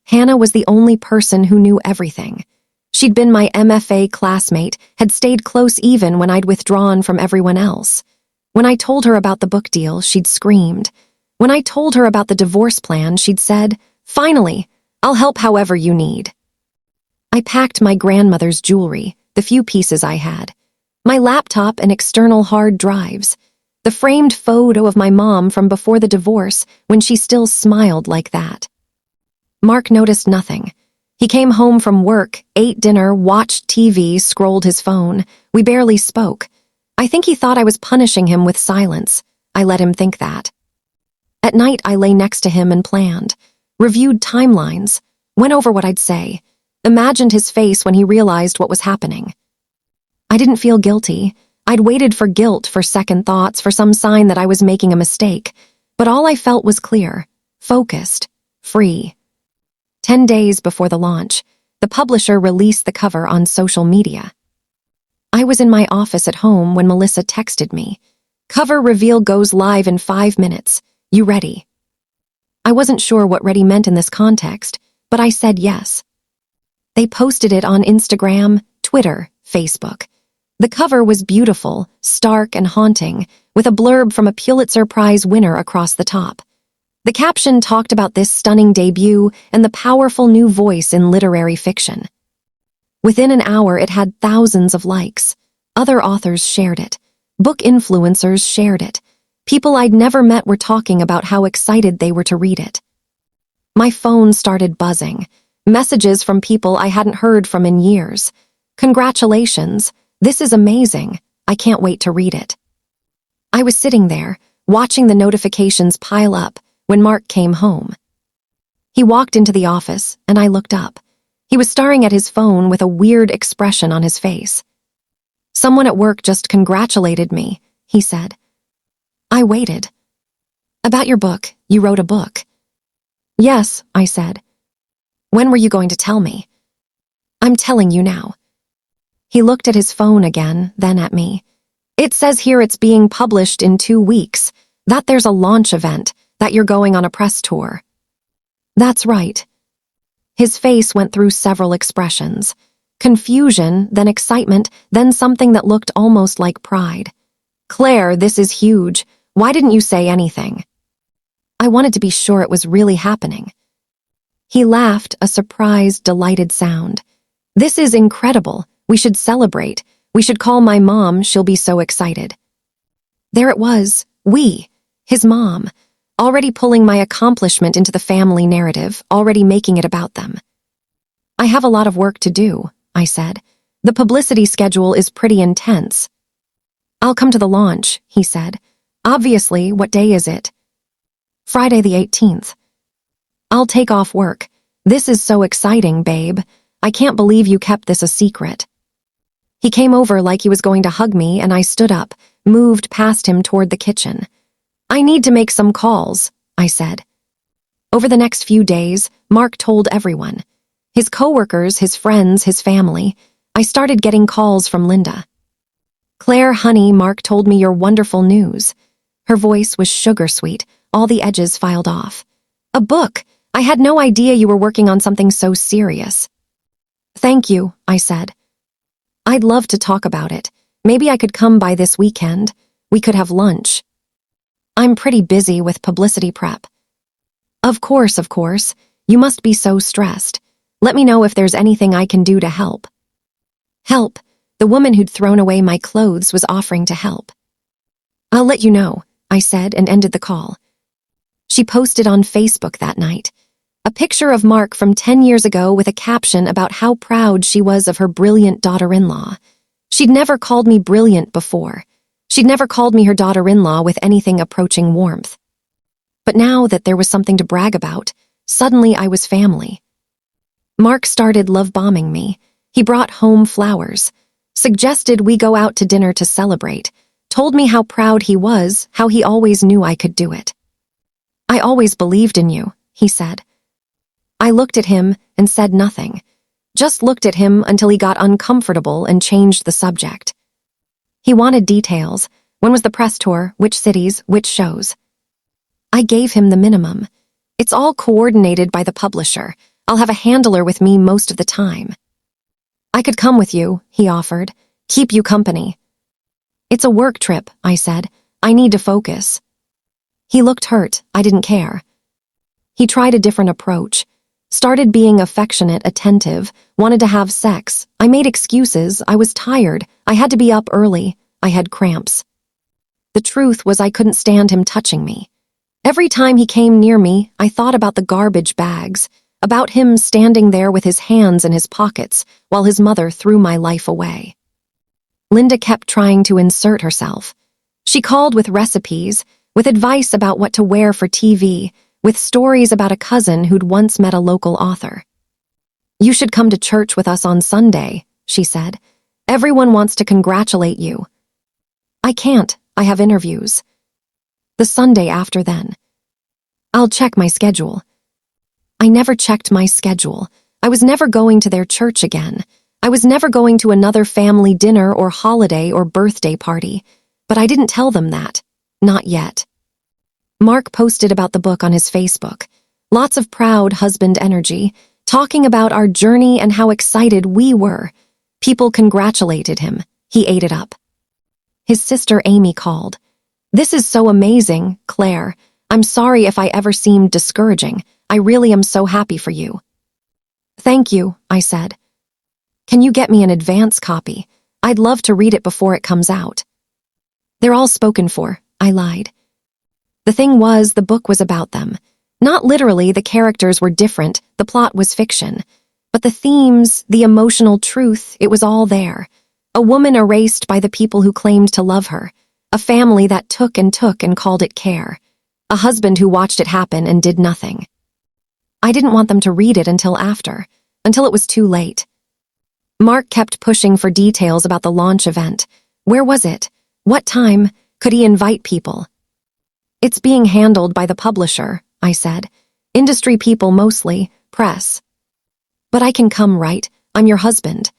A: Hannah was the only person who knew everything. She'd been my MFA classmate, had stayed close even when I'd withdrawn from everyone else. When I told her about the book deal, she'd screamed. When I told her about the divorce plan, she'd said, "Finally, I'll help however you need." I packed my grandmother's jewelry, the few pieces I had, my laptop and external hard drives, the framed photo of my mom from before the divorce when she still smiled like that. Mark noticed nothing. He came home from work, ate dinner, watched TV, scrolled his phone. We barely spoke. I think he thought I was punishing him with silence. I let him think that. At night, I lay next to him and planned, reviewed timelines, went over what I'd say, imagined his face when he realized what was happening. I didn't feel guilty. I'd waited for guilt, for second thoughts, for some sign that I was making a mistake, but all I felt was clear, focused, free. 10 days before the launch, the publisher released the cover on social media. I was in my office at home when Melissa texted me. "Cover reveal goes live in 5 minutes. You ready?" I wasn't sure what ready meant in this context, but I said yes. They posted it on Instagram, Twitter, Facebook. The cover was beautiful, stark and haunting, with a blurb from a Pulitzer Prize winner across the top. The caption talked about this stunning debut and the powerful new voice in literary fiction. Within an hour, it had thousands of likes. Other authors shared it. Book influencers shared it. People I'd never met were talking about how excited they were to read it. My phone started buzzing. Messages from people I hadn't heard from in years. "Congratulations. This is amazing. I can't wait to read it." I was sitting there, watching the notifications pile up, when Mark came home. He walked into the office, and I looked up. He was staring at his phone with a weird expression on his face. "Someone at work just congratulated me," he said. I waited. "About your book, you wrote a book." "Yes," I said. "When were you going to tell me?" "I'm telling you now." He looked at his phone again, then at me. "It says here it's being published in 2 weeks, that there's a launch event, that you're going on a press tour." "That's right." His face went through several expressions. Confusion, then excitement, then something that looked almost like pride. "Claire, this is huge. Why didn't you say anything?" I wanted to be sure it was really happening. He laughed, a surprised, delighted sound. "This is incredible. We should celebrate. We should call my mom. She'll be so excited." There it was, his mom, already pulling my accomplishment into the family narrative, already making it about them. "I have a lot of work to do," I said. "The publicity schedule is pretty intense." "I'll come to the launch," he said. "Obviously, what day is it?" "Friday the 18th. "I'll take off work. This is so exciting, babe. I can't believe you kept this a secret." He came over like he was going to hug me, and I stood up, moved past him toward the kitchen. "I need to make some calls," I said. Over the next few days, Mark told everyone. His coworkers, his friends, his family. I started getting calls from Linda. "Claire, honey, Mark told me your wonderful news." Her voice was sugar-sweet, all the edges filed off. "A book. I had no idea you were working on something so serious." "Thank you," I said. "I'd love to talk about it. Maybe I could come by this weekend. We could have lunch." "I'm pretty busy with publicity prep." Of course. You must be so stressed. Let me know if there's anything I can do to help." Help? The woman who'd thrown away my clothes was offering to help. "I'll let you know," I said and ended the call. She posted on Facebook that night. A picture of Mark from 10 years ago with a caption about how proud she was of her brilliant daughter-in-law. She'd never called me brilliant before. She'd never called me her daughter-in-law with anything approaching warmth. But now that there was something to brag about, suddenly I was family. Mark started love-bombing me. He brought home flowers, suggested we go out to dinner to celebrate, told me how proud he was, how he always knew I could do it. "I always believed in you," he said. I looked at him and said nothing, just looked at him until he got uncomfortable and changed the subject. He wanted details. When was the press tour? Which cities? Which shows? I gave him the minimum. It's all coordinated by the publisher. I'll have a handler with me most of the time. I could come with you, he offered. Keep you company. It's a work trip, I said. I need to focus. He looked hurt. I didn't care. He tried a different approach. Started being affectionate, attentive, wanted to have sex. I made excuses. I was tired. I had to be up early. I had cramps. The truth was I couldn't stand him touching me. Every time he came near me, I thought about the garbage bags, about him standing there with his hands in his pockets while his mother threw my life away. Linda kept trying to insert herself. She called with recipes, with advice about what to wear for TV, with stories about a cousin who'd once met a local author. "You should come to church with us on Sunday," she said. "Everyone wants to congratulate you." "I can't. I have interviews." "The Sunday after then." "I'll check my schedule." I never checked my schedule. I was never going to their church again. I was never going to another family dinner or holiday or birthday party. But I didn't tell them that. Not yet. Mark posted about the book on his Facebook. Lots of proud husband energy, talking about our journey and how excited we were. People congratulated him. He ate it up. His sister Amy called. "This is so amazing, Claire. I'm sorry if I ever seemed discouraging. I really am so happy for you." "Thank you," I said. "Can you get me an advance copy? I'd love to read it before it comes out." "They're all spoken for," I lied. The thing was, the book was about them. Not literally, the characters were different, the plot was fiction. But the themes, the emotional truth, it was all there. A woman erased by the people who claimed to love her. A family that took and called it care. A husband who watched it happen and did nothing. I didn't want them to read it until it was too late. Mark kept pushing for details about the launch event. Where was it? What time? Could he invite people? "It's being handled by the publisher," I said. "Industry people mostly, press." "But I can come, right? I'm your husband."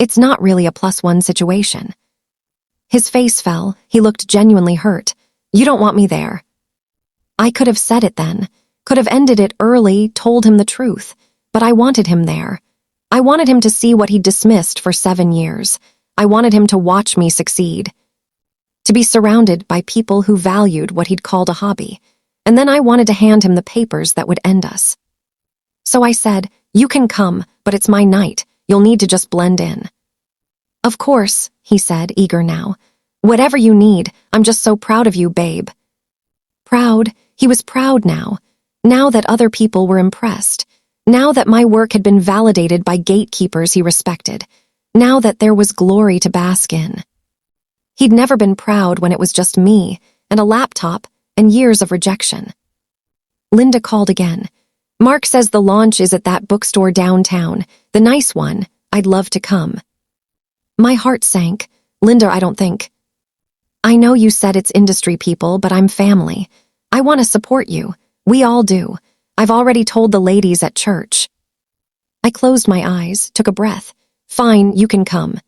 A: "It's not really a +1 situation." His face fell. He looked genuinely hurt. "You don't want me there." I could have said it then. Could have ended it early, told him the truth. But I wanted him there. I wanted him to see what he'd dismissed for 7 years. I wanted him to watch me succeed. To be surrounded by people who valued what he'd called a hobby. And then I wanted to hand him the papers that would end us. So I said, "You can come, but it's my night. You'll need to just blend in." "Of course," he said, eager now. "Whatever you need, I'm just so proud of you, babe." Proud? He was proud now. Now that other people were impressed. Now that my work had been validated by gatekeepers he respected. Now that there was glory to bask in. He'd never been proud when it was just me, and a laptop, and years of rejection. Linda called again. "Mark says the launch is at that bookstore downtown, the nice one. I'd love to come." My heart sank. "Linda, I don't think." "I know you said it's industry people, but I'm family. I want to support you. We all do. I've already told the ladies at church." I closed my eyes, took a breath. "Fine, you can come."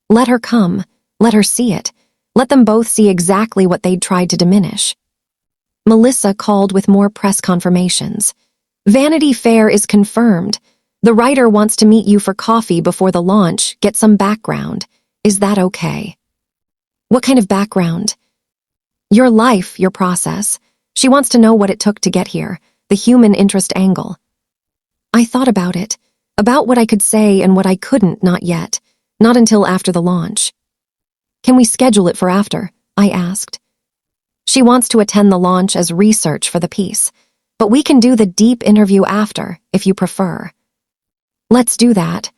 A: Let her come. Let her see it. Let them both see exactly what they'd tried to diminish. Melissa called with more press confirmations. "Vanity Fair is confirmed. The writer wants to meet you for coffee before the launch, get some background. Is that okay?" "What kind of background?" "Your life, your process. She wants to know what it took to get here, the human interest angle." I thought about it, about what I could say and what I couldn't, not yet, not until after the launch. "Can we schedule it for after?" I asked. "She wants to attend the launch as research for the piece. But we can do the deep interview after, if you prefer. Let's do that.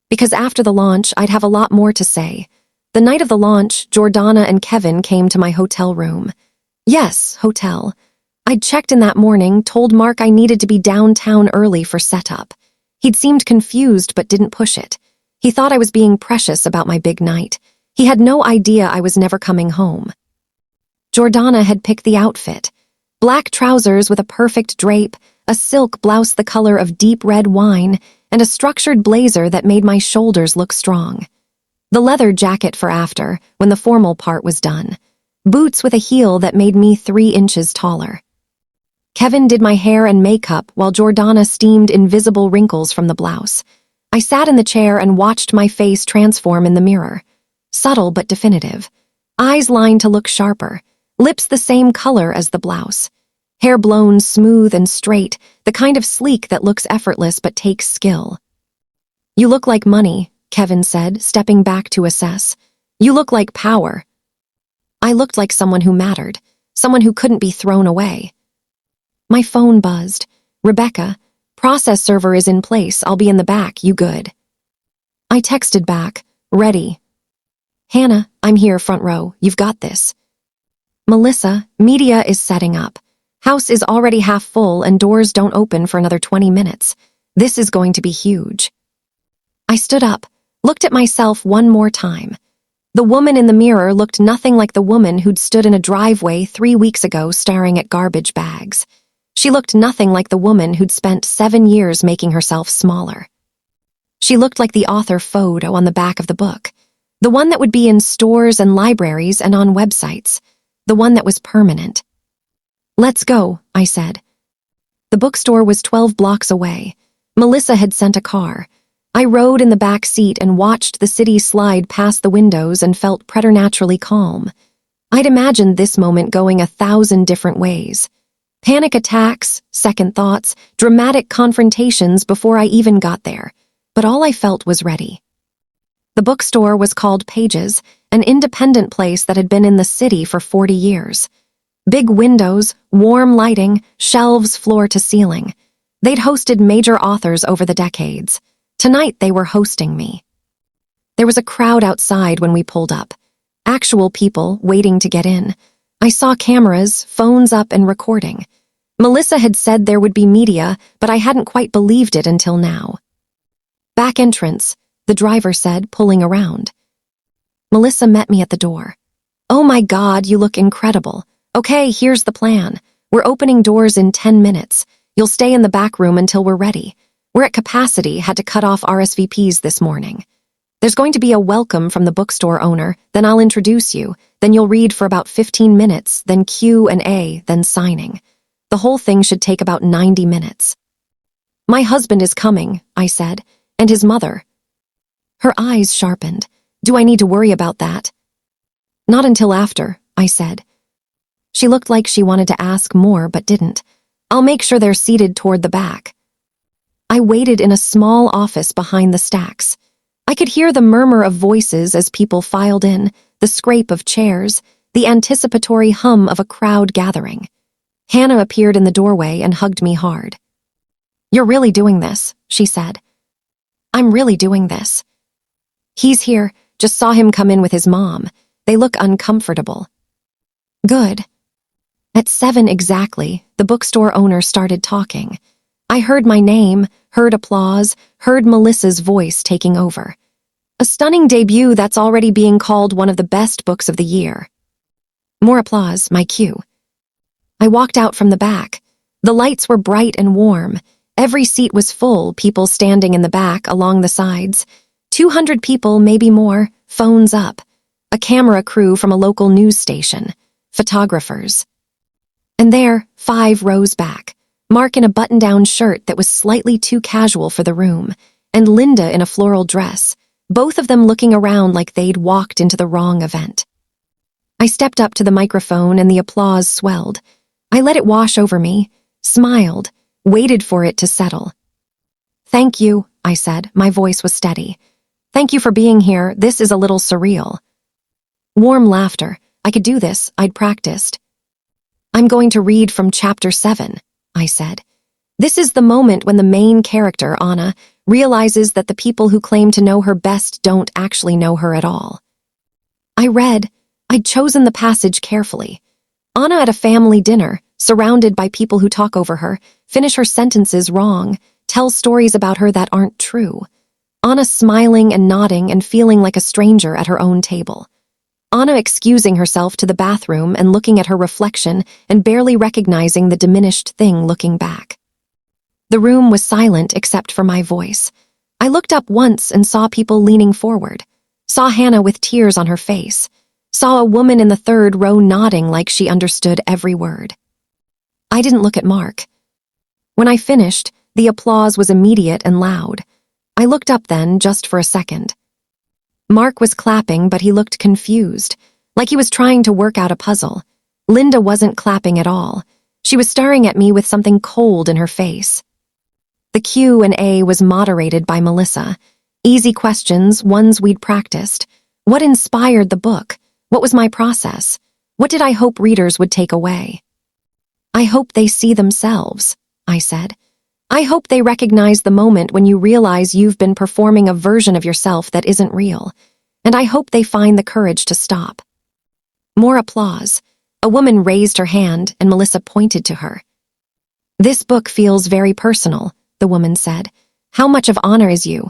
A: Because after the launch, I'd have a lot more to say. The night of the launch, Jordana and Kevin came to my hotel room. Yes, hotel. I'd checked in that morning, told Mark I needed to be downtown early for setup. He'd seemed confused but didn't push it. He thought I was being precious about my big night. He had no idea I was never coming home. Jordana had picked the outfit. Black trousers with a perfect drape, a silk blouse the color of deep red wine, and a structured blazer that made my shoulders look strong. The leather jacket for after, when the formal part was done. Boots with a heel that made me 3 inches taller. Kevin did my hair and makeup while Jordana steamed invisible wrinkles from the blouse. I sat in the chair and watched my face transform in the mirror. Subtle but definitive. Eyes lined to look sharper. Lips the same color as the blouse. Hair blown smooth and straight, the kind of sleek that looks effortless but takes skill. You look like money, Kevin said, stepping back to assess. You look like power. I looked like someone who mattered, someone who couldn't be thrown away. My phone buzzed. Rebecca, process server is in place, I'll be in the back, you good? I texted back, ready. Hannah, I'm here front row, you've got this. Melissa, media is setting up. House is already half full and doors don't open for another 20 minutes. This is going to be huge. I stood up, looked at myself one more time. The woman in the mirror looked nothing like the woman who'd stood in a driveway 3 weeks ago staring at garbage bags. She looked nothing like the woman who'd spent 7 years making herself smaller. She looked like the author photo on the back of the book, the one that would be in stores and libraries and on websites, the one that was permanent. Let's go, I said. The bookstore was 12 blocks away. Melissa had sent a car. I rode in the back seat and watched the city slide past the windows and felt preternaturally calm. I'd imagined this moment going 1,000 different ways. Panic attacks, second thoughts, dramatic confrontations before I even got there. But all I felt was ready. The bookstore was called Pages, an independent place that had been in the city for 40 years. Big windows, warm lighting, shelves floor to ceiling. They'd hosted major authors over the decades. Tonight they were hosting me. There was a crowd outside when we pulled up. Actual people waiting to get in. I saw cameras, phones up and recording. Melissa had said there would be media, but I hadn't quite believed it until now. Back entrance, the driver said, pulling around. Melissa met me at the door. Oh my God, you look incredible. Okay, here's the plan. We're opening doors in 10 minutes. You'll stay in the back room until we're ready. We're at capacity, had to cut off RSVPs this morning. There's going to be a welcome from the bookstore owner, then I'll introduce you, then you'll read for about 15 minutes, then Q&A, then signing. The whole thing should take about 90 minutes. My husband is coming, I said, and his mother. Her eyes sharpened. Do I need to worry about that? Not until after, I said. She looked like she wanted to ask more but didn't. I'll make sure they're seated toward the back. I waited in a small office behind the stacks. I could hear the murmur of voices as people filed in, the scrape of chairs, the anticipatory hum of a crowd gathering. Hannah appeared in the doorway and hugged me hard. You're really doing this, she said. I'm really doing this. He's here, just saw him come in with his mom. They look uncomfortable. Good. At 7 exactly, the bookstore owner started talking. I heard my name, heard applause, heard Melissa's voice taking over. A stunning debut that's already being called one of the best books of the year. More applause, my cue. I walked out from the back. The lights were bright and warm. Every seat was full, people standing in the back, along the sides. 200 people, maybe more, phones up. A camera crew from a local news station. Photographers. And there, 5 rows back. Mark in a button-down shirt that was slightly too casual for the room, and Linda in a floral dress, both of them looking around like they'd walked into the wrong event. I stepped up to the microphone and the applause swelled. I let it wash over me, smiled, waited for it to settle. Thank you, I said, my voice was steady. Thank you for being here, this is a little surreal. Warm laughter. I could do this, I'd practiced. I'm going to read from chapter 7. I said. This is the moment when the main character, Anna, realizes that the people who claim to know her best don't actually know her at all. I read. I'd chosen the passage carefully. Anna at a family dinner, surrounded by people who talk over her, finish her sentences wrong, tell stories about her that aren't true. Anna smiling and nodding and feeling like a stranger at her own table. Anna excusing herself to the bathroom and looking at her reflection and barely recognizing the diminished thing looking back. The room was silent except for my voice. I looked up once and saw people leaning forward. Saw Hannah with tears on her face. Saw a woman in the third row nodding like she understood every word. I didn't look at Mark. When I finished, the applause was immediate and loud. I looked up then, just for a second. Mark was clapping, but he looked confused, like he was trying to work out a puzzle. Linda wasn't clapping at all. She was staring at me with something cold in her face. The Q&A was moderated by Melissa. Easy questions, ones we'd practiced. What inspired the book? What was my process? What did I hope readers would take away? I hope they see themselves, I said. I hope they recognize the moment when you realize you've been performing a version of yourself that isn't real. And I hope they find the courage to stop. More applause. A woman raised her hand and Melissa pointed to her. This book feels very personal, the woman said. How much of honor is you?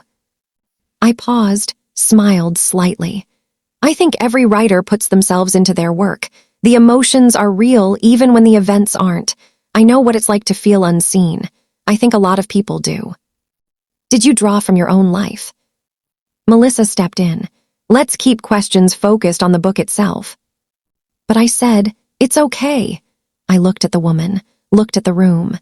A: I paused, smiled slightly. I think every writer puts themselves into their work. The emotions are real even when the events aren't. I know what it's like to feel unseen. I think a lot of people do. Did you draw from your own life? Melissa stepped in. Let's keep questions focused on the book itself. But I said, it's okay. I looked at the woman, looked at the room.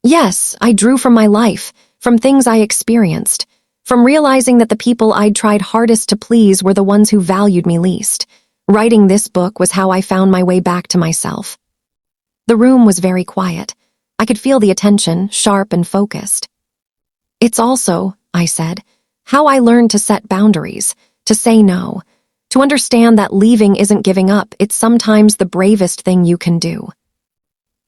A: Yes, I drew from my life, from things I experienced, from realizing that the people I'd tried hardest to please were the ones who valued me least. Writing this book was how I found my way back to myself. The room was very quiet. I could feel the attention, sharp and focused. It's also, I said, how I learned to set boundaries, to say no, to understand that leaving isn't giving up, it's sometimes the bravest thing you can do.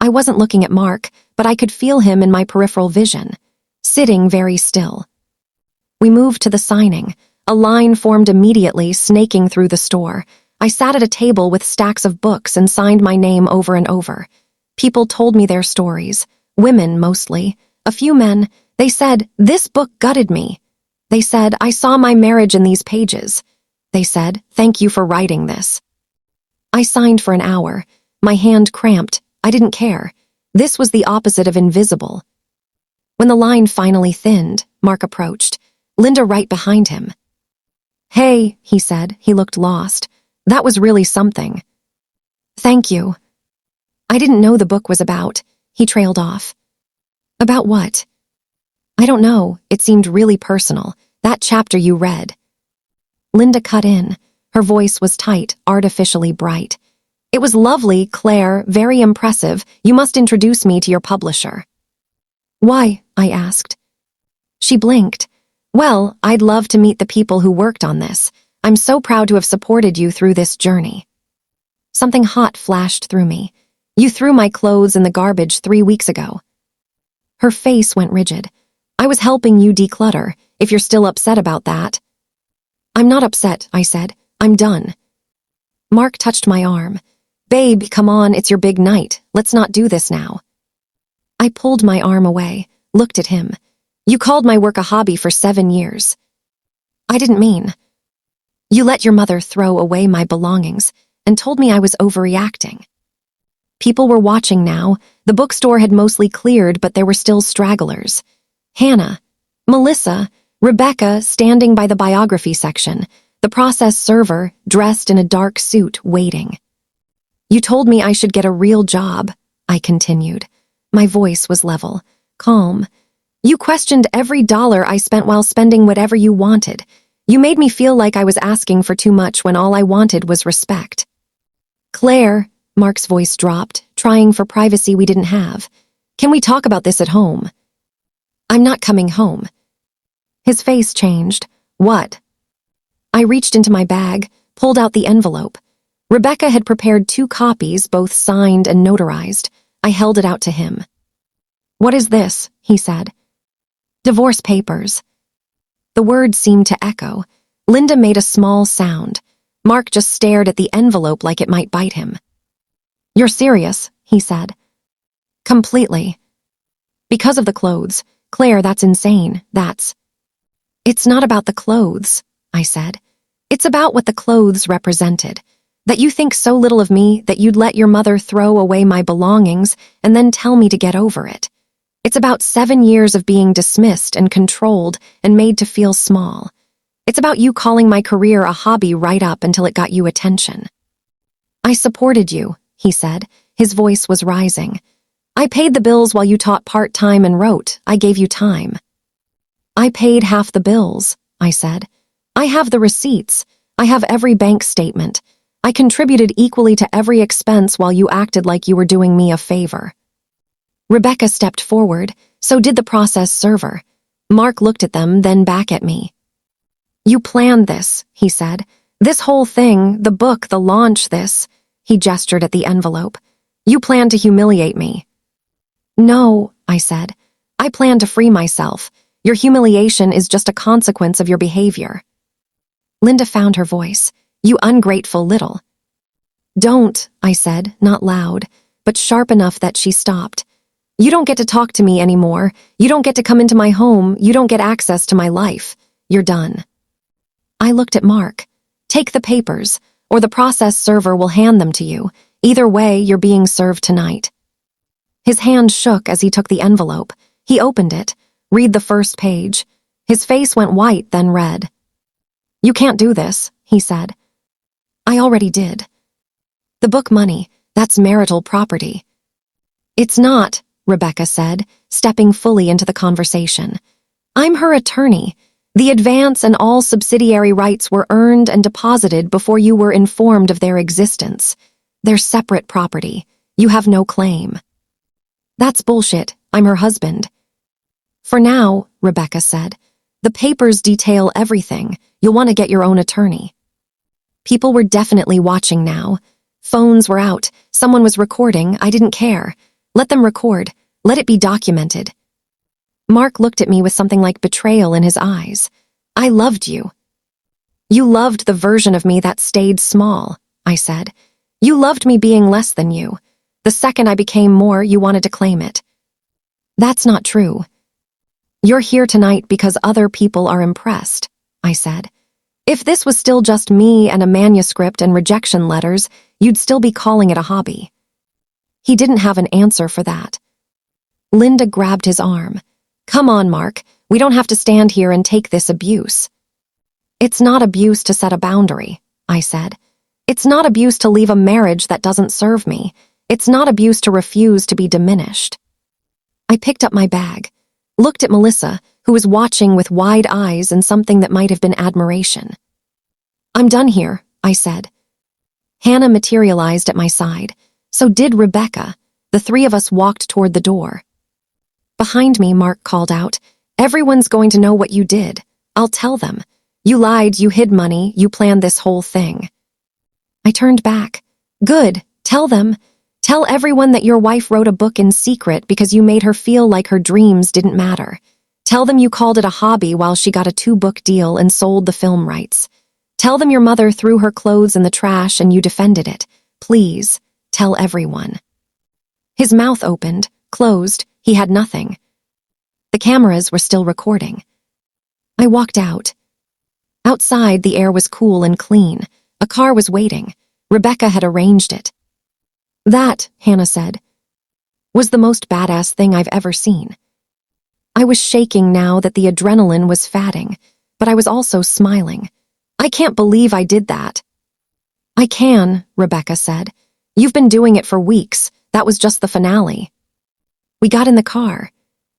A: I wasn't looking at Mark, but I could feel him in my peripheral vision, sitting very still. We moved to the signing. A line formed immediately, snaking through the store. I sat at a table with stacks of books and signed my name over and over. People told me their stories, women mostly, a few men. They said, this book gutted me. They said, I saw my marriage in these pages. They said, thank you for writing this. I signed for an hour. My hand cramped. I didn't care. This was the opposite of invisible. When the line finally thinned, Mark approached, Linda right behind him. Hey, he said. He looked lost. That was really something. Thank you. I didn't know the book was about. He trailed off. About what? I don't know. It seemed really personal. That chapter you read. Linda cut in. Her voice was tight, artificially bright. It was lovely, Claire, very impressive. You must introduce me to your publisher. Why? I asked. She blinked. Well, I'd love to meet the people who worked on this. I'm so proud to have supported you through this journey. Something hot flashed through me. You threw my clothes in the garbage 3 weeks ago. Her face went rigid. I was helping you declutter, if you're still upset about that. I'm not upset, I said. I'm done. Mark touched my arm. Babe, come on, it's your big night. Let's not do this now. I pulled my arm away, looked at him. You called my work a hobby for 7 years. I didn't mean. You let your mother throw away my belongings and told me I was overreacting. People were watching now. The bookstore had mostly cleared, but there were still stragglers. Hannah, Melissa, Rebecca standing by the biography section, the process server dressed in a dark suit waiting. You told me I should get a real job, I continued. My voice was level, calm. You questioned every dollar I spent while spending whatever you wanted. You made me feel like I was asking for too much when all I wanted was respect. Claire, Mark's voice dropped, trying for privacy we didn't have. Can we talk about this at home? I'm not coming home. His face changed. What? I reached into my bag, pulled out the envelope. Rebecca had prepared 2 copies, both signed and notarized. I held it out to him. "What is this?" he said. "Divorce papers." The word seemed to echo. Linda made a small sound. Mark just stared at the envelope like it might bite him. "You're serious," he said. "Completely." "Because of the clothes. Claire, that's insane. It's not about the clothes," I said. "It's about what the clothes represented. That you think so little of me that you'd let your mother throw away my belongings and then tell me to get over it. It's about 7 years of being dismissed and controlled and made to feel small. It's about you calling my career a hobby right up until it got you attention." "I supported you," he said. His voice was rising. "I paid the bills while you taught part-time and wrote. I gave you time." "I paid half the bills," I said. "I have the receipts. I have every bank statement. I contributed equally to every expense while you acted like you were doing me a favor." Rebecca stepped forward. So did the process server. Mark looked at them, then back at me. "You planned this," he said. "This whole thing, the book, the launch, this." He gestured at the envelope. "You planned to humiliate me." "No," I said. "I plan to free myself. Your humiliation is just a consequence of your behavior." Linda found her voice. "You ungrateful little." "Don't," I said, not loud, but sharp enough that she stopped. "You don't get to talk to me anymore. You don't get to come into my home. You don't get access to my life. You're done." I looked at Mark. "Take the papers, or the process server will hand them to you. Either way, you're being served tonight." His hand shook as he took the envelope. He opened it. Read the first page. His face went white, then red. "You can't do this," he said. "I already did." "The book money, that's marital property." "It's not," Rebecca said, stepping fully into the conversation. "I'm her attorney. The advance and all subsidiary rights were earned and deposited before you were informed of their existence. They're separate property. You have no claim." "That's bullshit. I'm her husband." "For now," Rebecca said. "The papers detail everything. You'll want to get your own attorney." People were definitely watching now. Phones were out. Someone was recording. I didn't care. Let them record. Let it be documented. Mark looked at me with something like betrayal in his eyes. "I loved you." "You loved the version of me that stayed small," I said. "You loved me being less than you. The second I became more, you wanted to claim it." "That's not true." "You're here tonight because other people are impressed," I said. "If this was still just me and a manuscript and rejection letters, you'd still be calling it a hobby." He didn't have an answer for that. Linda grabbed his arm. "Come on, Mark. We don't have to stand here and take this abuse." "It's not abuse to set a boundary," I said. "It's not abuse to leave a marriage that doesn't serve me. It's not abuse to refuse to be diminished." I picked up my bag, looked at Melissa, who was watching with wide eyes and something that might have been admiration. "I'm done here," I said. Hannah materialized at my side. So did Rebecca. The three of us walked toward the door. Behind me, Mark called out, "Everyone's going to know what you did. I'll tell them. You lied, you hid money, you planned this whole thing." I turned back. "Good, tell them. Tell everyone that your wife wrote a book in secret because you made her feel like her dreams didn't matter. Tell them you called it a hobby while she got a 2-book deal and sold the film rights. Tell them your mother threw her clothes in the trash and you defended it. Please, tell everyone." His mouth opened, closed. He had nothing. The cameras were still recording. I walked out. Outside, the air was cool and clean. A car was waiting. Rebecca had arranged it. "That," Hannah said, "was the most badass thing I've ever seen." I was shaking now that the adrenaline was fatting, but I was also smiling. "I can't believe I did that." "I can," Rebecca said. "You've been doing it for weeks. That was just the finale." We got in the car.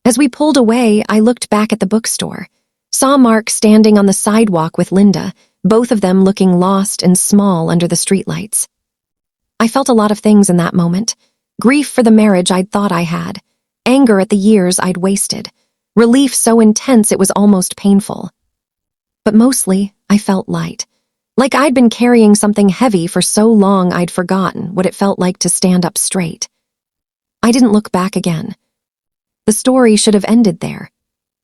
A: As we pulled away, I looked back at the bookstore, saw Mark standing on the sidewalk with Linda, both of them looking lost and small under the streetlights. I felt a lot of things in that moment. Grief for the marriage I'd thought I had, anger at the years I'd wasted, relief so intense it was almost painful. But mostly, I felt light, like I'd been carrying something heavy for so long I'd forgotten what it felt like to stand up straight. I didn't look back again. The story should have ended there.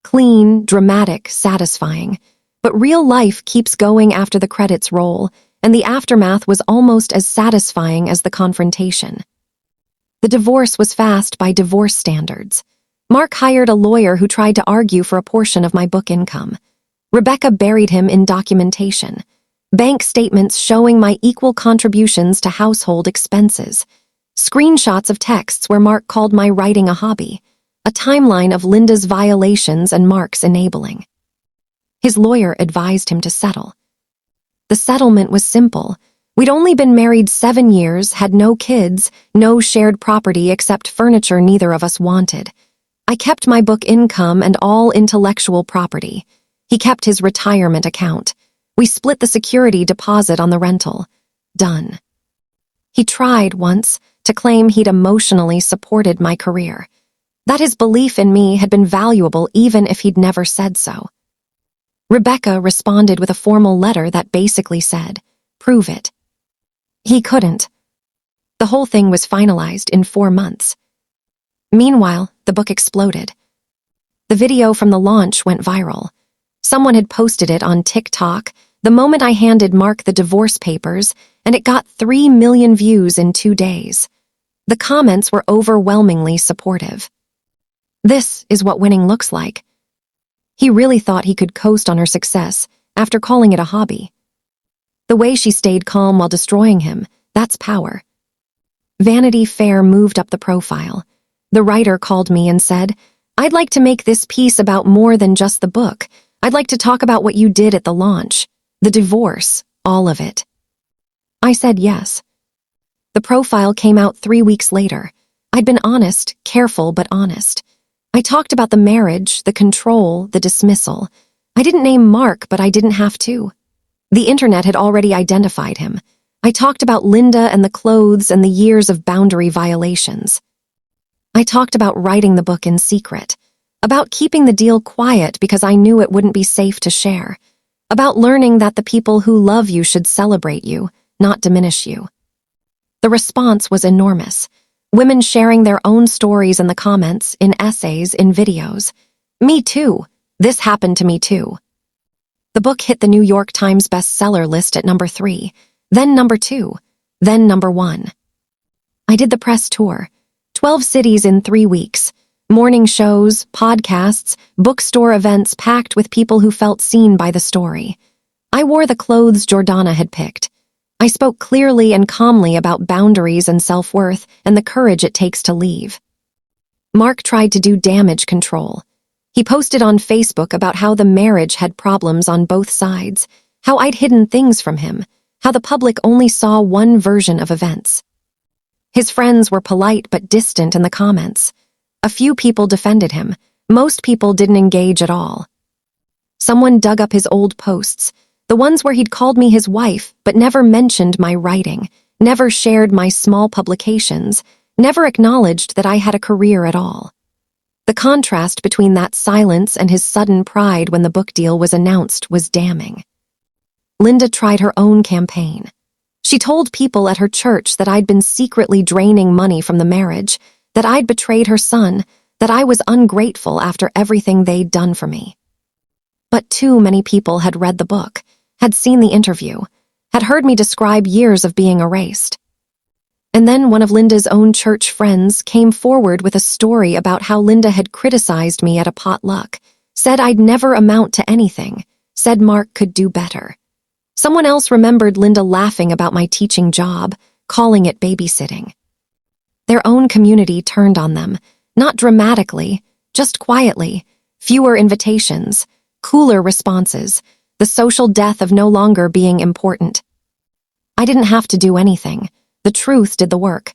A: Clean, dramatic, satisfying. But real life keeps going after the credits roll, and the aftermath was almost as satisfying as the confrontation. The divorce was fast by divorce standards. Mark hired a lawyer who tried to argue for a portion of my book income. Rebecca buried him in documentation. Bank statements showing my equal contributions to household expenses. Screenshots of texts where Mark called my writing a hobby. A timeline of Linda's violations and Mark's enabling. His lawyer advised him to settle. The settlement was simple. We'd only been married 7 years, had no kids, no shared property except furniture neither of us wanted. I kept my book income and all intellectual property. He kept his retirement account. We split the security deposit on the rental. Done. He tried once to claim he'd emotionally supported my career. That his belief in me had been valuable even if he'd never said so. Rebecca responded with a formal letter that basically said, "Prove it." He couldn't. The whole thing was finalized in 4 months. Meanwhile, the book exploded. The video from the launch went viral. Someone had posted it on TikTok the moment I handed Mark the divorce papers, and it got 3 million views in 2 days. The comments were overwhelmingly supportive. This is what winning looks like. He really thought he could coast on her success after calling it a hobby. The way she stayed calm while destroying him, that's power. Vanity Fair moved up the profile. The writer called me and said, "I'd like to make this piece about more than just the book. I'd like to talk about what you did at the launch, the divorce, all of it." I said yes. The profile came out 3 weeks later. I'd been honest, careful but honest. I talked about the marriage, the control, the dismissal. I didn't name Mark, but I didn't have to. The internet had already identified him. I talked about Linda and the clothes and the years of boundary violations. I talked about writing the book in secret, about keeping the deal quiet because I knew it wouldn't be safe to share, about learning that the people who love you should celebrate you, not diminish you. The response was enormous. Women sharing their own stories in the comments, in essays, in videos. Me too. This happened to me too. The book hit the New York Times bestseller list at number 3, then number 2, then number 1. I did the press tour. 12 cities in 3 weeks. Morning shows, podcasts, bookstore events packed with people who felt seen by the story. I wore the clothes Jordana had picked. I spoke clearly and calmly about boundaries and self-worth and the courage it takes to leave. Mark tried to do damage control. He posted on Facebook about how the marriage had problems on both sides, how I'd hidden things from him, how the public only saw one version of events. His friends were polite but distant in the comments. A few people defended him. Most people didn't engage at all. Someone dug up his old posts, the ones where he'd called me his wife but never mentioned my writing, never shared my small publications, never acknowledged that I had a career at all. The contrast between that silence and his sudden pride when the book deal was announced was damning. Linda tried her own campaign. She told people at her church that I'd been secretly draining money from the marriage, that I'd betrayed her son, that I was ungrateful after everything they'd done for me. But too many people had read the book, had seen the interview, had heard me describe years of being erased. And then one of Linda's own church friends came forward with a story about how Linda had criticized me at a potluck, said I'd never amount to anything, said Mark could do better. Someone else remembered Linda laughing about my teaching job, calling it babysitting. Their own community turned on them, not dramatically, just quietly, fewer invitations, cooler responses, the social death of no longer being important. I didn't have to do anything. The truth did the work.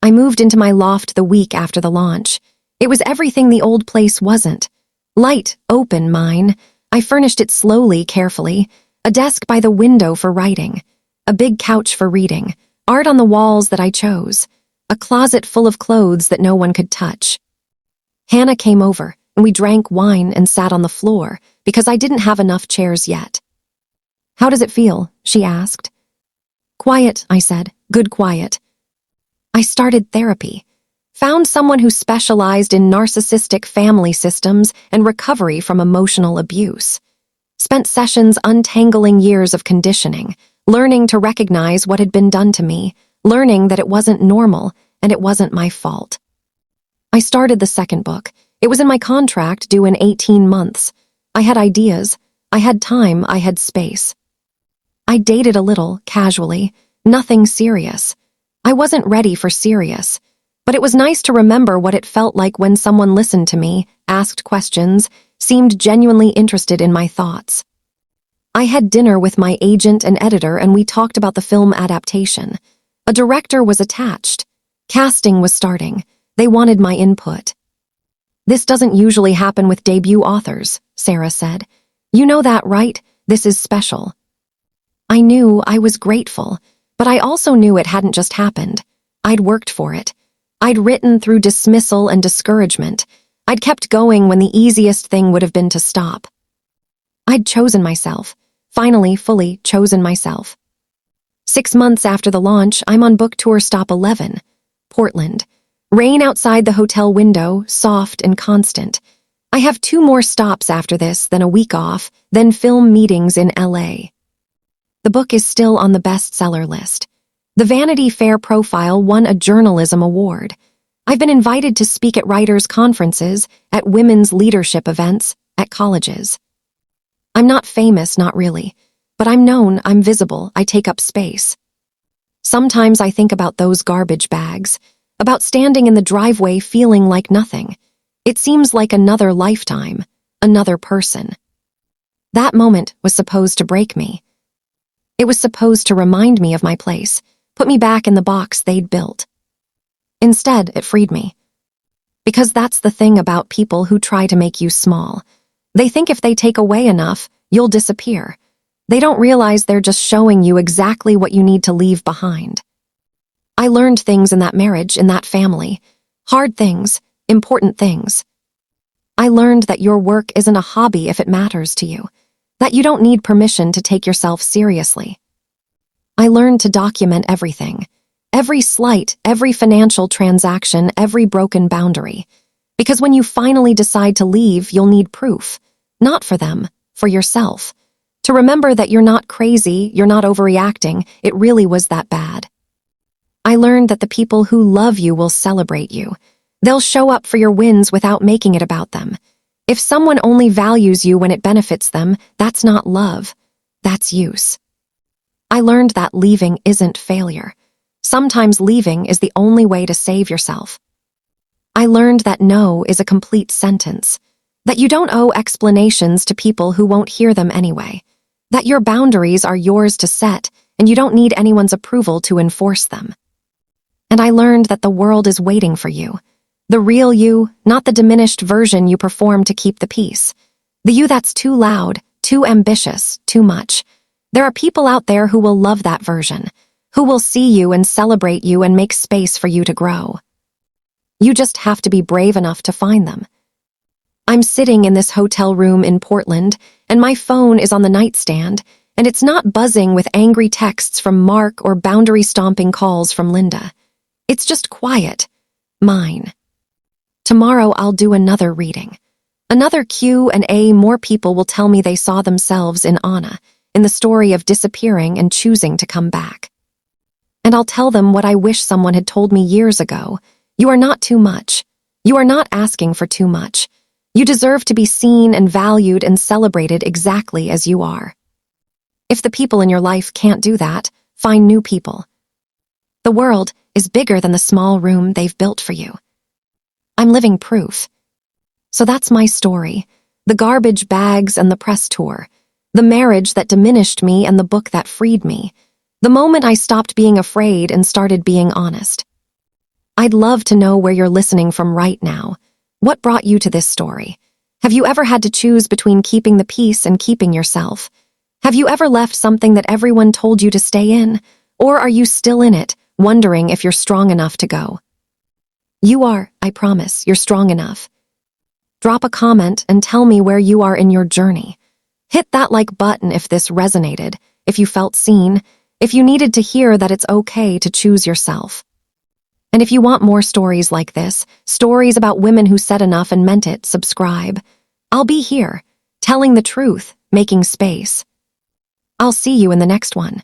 A: I moved into my loft the week after the launch. It was everything the old place wasn't. Light, open, mine. I furnished it slowly, carefully. A desk by the window for writing. A big couch for reading. Art on the walls that I chose. A closet full of clothes that no one could touch. Hannah came over, and we drank wine and sat on the floor because I didn't have enough chairs yet. "How does it feel?" she asked. "Quiet," I said. "Good quiet." I started therapy. Found someone who specialized in narcissistic family systems and recovery from emotional abuse. Spent sessions untangling years of conditioning, learning to recognize what had been done to me, learning that it wasn't normal and it wasn't my fault. I started the second book. It was in my contract due in 18 months. I had ideas. I had time. I had space. I dated a little, casually. Nothing serious. I wasn't ready for serious. But it was nice to remember what it felt like when someone listened to me, asked questions, seemed genuinely interested in my thoughts. I had dinner with my agent and editor and we talked about the film adaptation. A director was attached. Casting was starting. They wanted my input. "This doesn't usually happen with debut authors," Sarah said. "You know that, right? This is special." I knew, I was grateful, but I also knew it hadn't just happened. I'd worked for it. I'd written through dismissal and discouragement. I'd kept going when the easiest thing would have been to stop. I'd chosen myself. Finally, fully chosen myself. 6 months after the launch, I'm on book tour stop 11, Portland. Rain outside the hotel window, soft and constant. I have 2 more stops after this, then a week off, then film meetings in LA. The book is still on the bestseller list. The Vanity Fair profile won a journalism award. I've been invited to speak at writers' conferences, at women's leadership events, at colleges. I'm not famous, not really, but I'm known, I'm visible, I take up space. Sometimes I think about those garbage bags, about standing in the driveway feeling like nothing. It seems like another lifetime, another person. That moment was supposed to break me. It was supposed to remind me of my place, put me back in the box they'd built. Instead, it freed me. Because that's the thing about people who try to make you small. They think if they take away enough, you'll disappear. They don't realize they're just showing you exactly what you need to leave behind. I learned things in that marriage, in that family. Hard things, important things. I learned that your work isn't a hobby if it matters to you. That you don't need permission to take yourself seriously. I learned to document everything. Every slight, every financial transaction, every broken boundary. Because when you finally decide to leave, you'll need proof. Not for them, for yourself. To remember that you're not crazy, you're not overreacting, it really was that bad. I learned that the people who love you will celebrate you. They'll show up for your wins without making it about them. If someone only values you when it benefits them, that's not love. That's use. I learned that leaving isn't failure. Sometimes leaving is the only way to save yourself. I learned that no is a complete sentence. That you don't owe explanations to people who won't hear them anyway. That your boundaries are yours to set, and you don't need anyone's approval to enforce them. And I learned that the world is waiting for you. The real you, not the diminished version you perform to keep the peace. The you that's too loud, too ambitious, too much. There are people out there who will love that version, who will see you and celebrate you and make space for you to grow. You just have to be brave enough to find them. I'm sitting in this hotel room in Portland, and my phone is on the nightstand, and it's not buzzing with angry texts from Mark or boundary-stomping calls from Linda. It's just quiet. Mine. Tomorrow I'll do another reading. Another Q&A. More people will tell me they saw themselves in Anna, in the story of disappearing and choosing to come back. And I'll tell them what I wish someone had told me years ago. You are not too much. You are not asking for too much. You deserve to be seen and valued and celebrated exactly as you are. If the people in your life can't do that, find new people. The world is bigger than the small room they've built for you. I'm living proof. So that's my story. The garbage bags and the press tour. The marriage that diminished me and the book that freed me. The moment I stopped being afraid and started being honest. I'd love to know where you're listening from right now. What brought you to this story? Have you ever had to choose between keeping the peace and keeping yourself? Have you ever left something that everyone told you to stay in? Or are you still in it, wondering if you're strong enough to go? You are, I promise, you're strong enough. Drop a comment and tell me where you are in your journey. Hit that like button if this resonated, if you felt seen, if you needed to hear that it's okay to choose yourself. And if you want more stories like this, stories about women who said enough and meant it, subscribe. I'll be here, telling the truth, making space. I'll see you in the next one.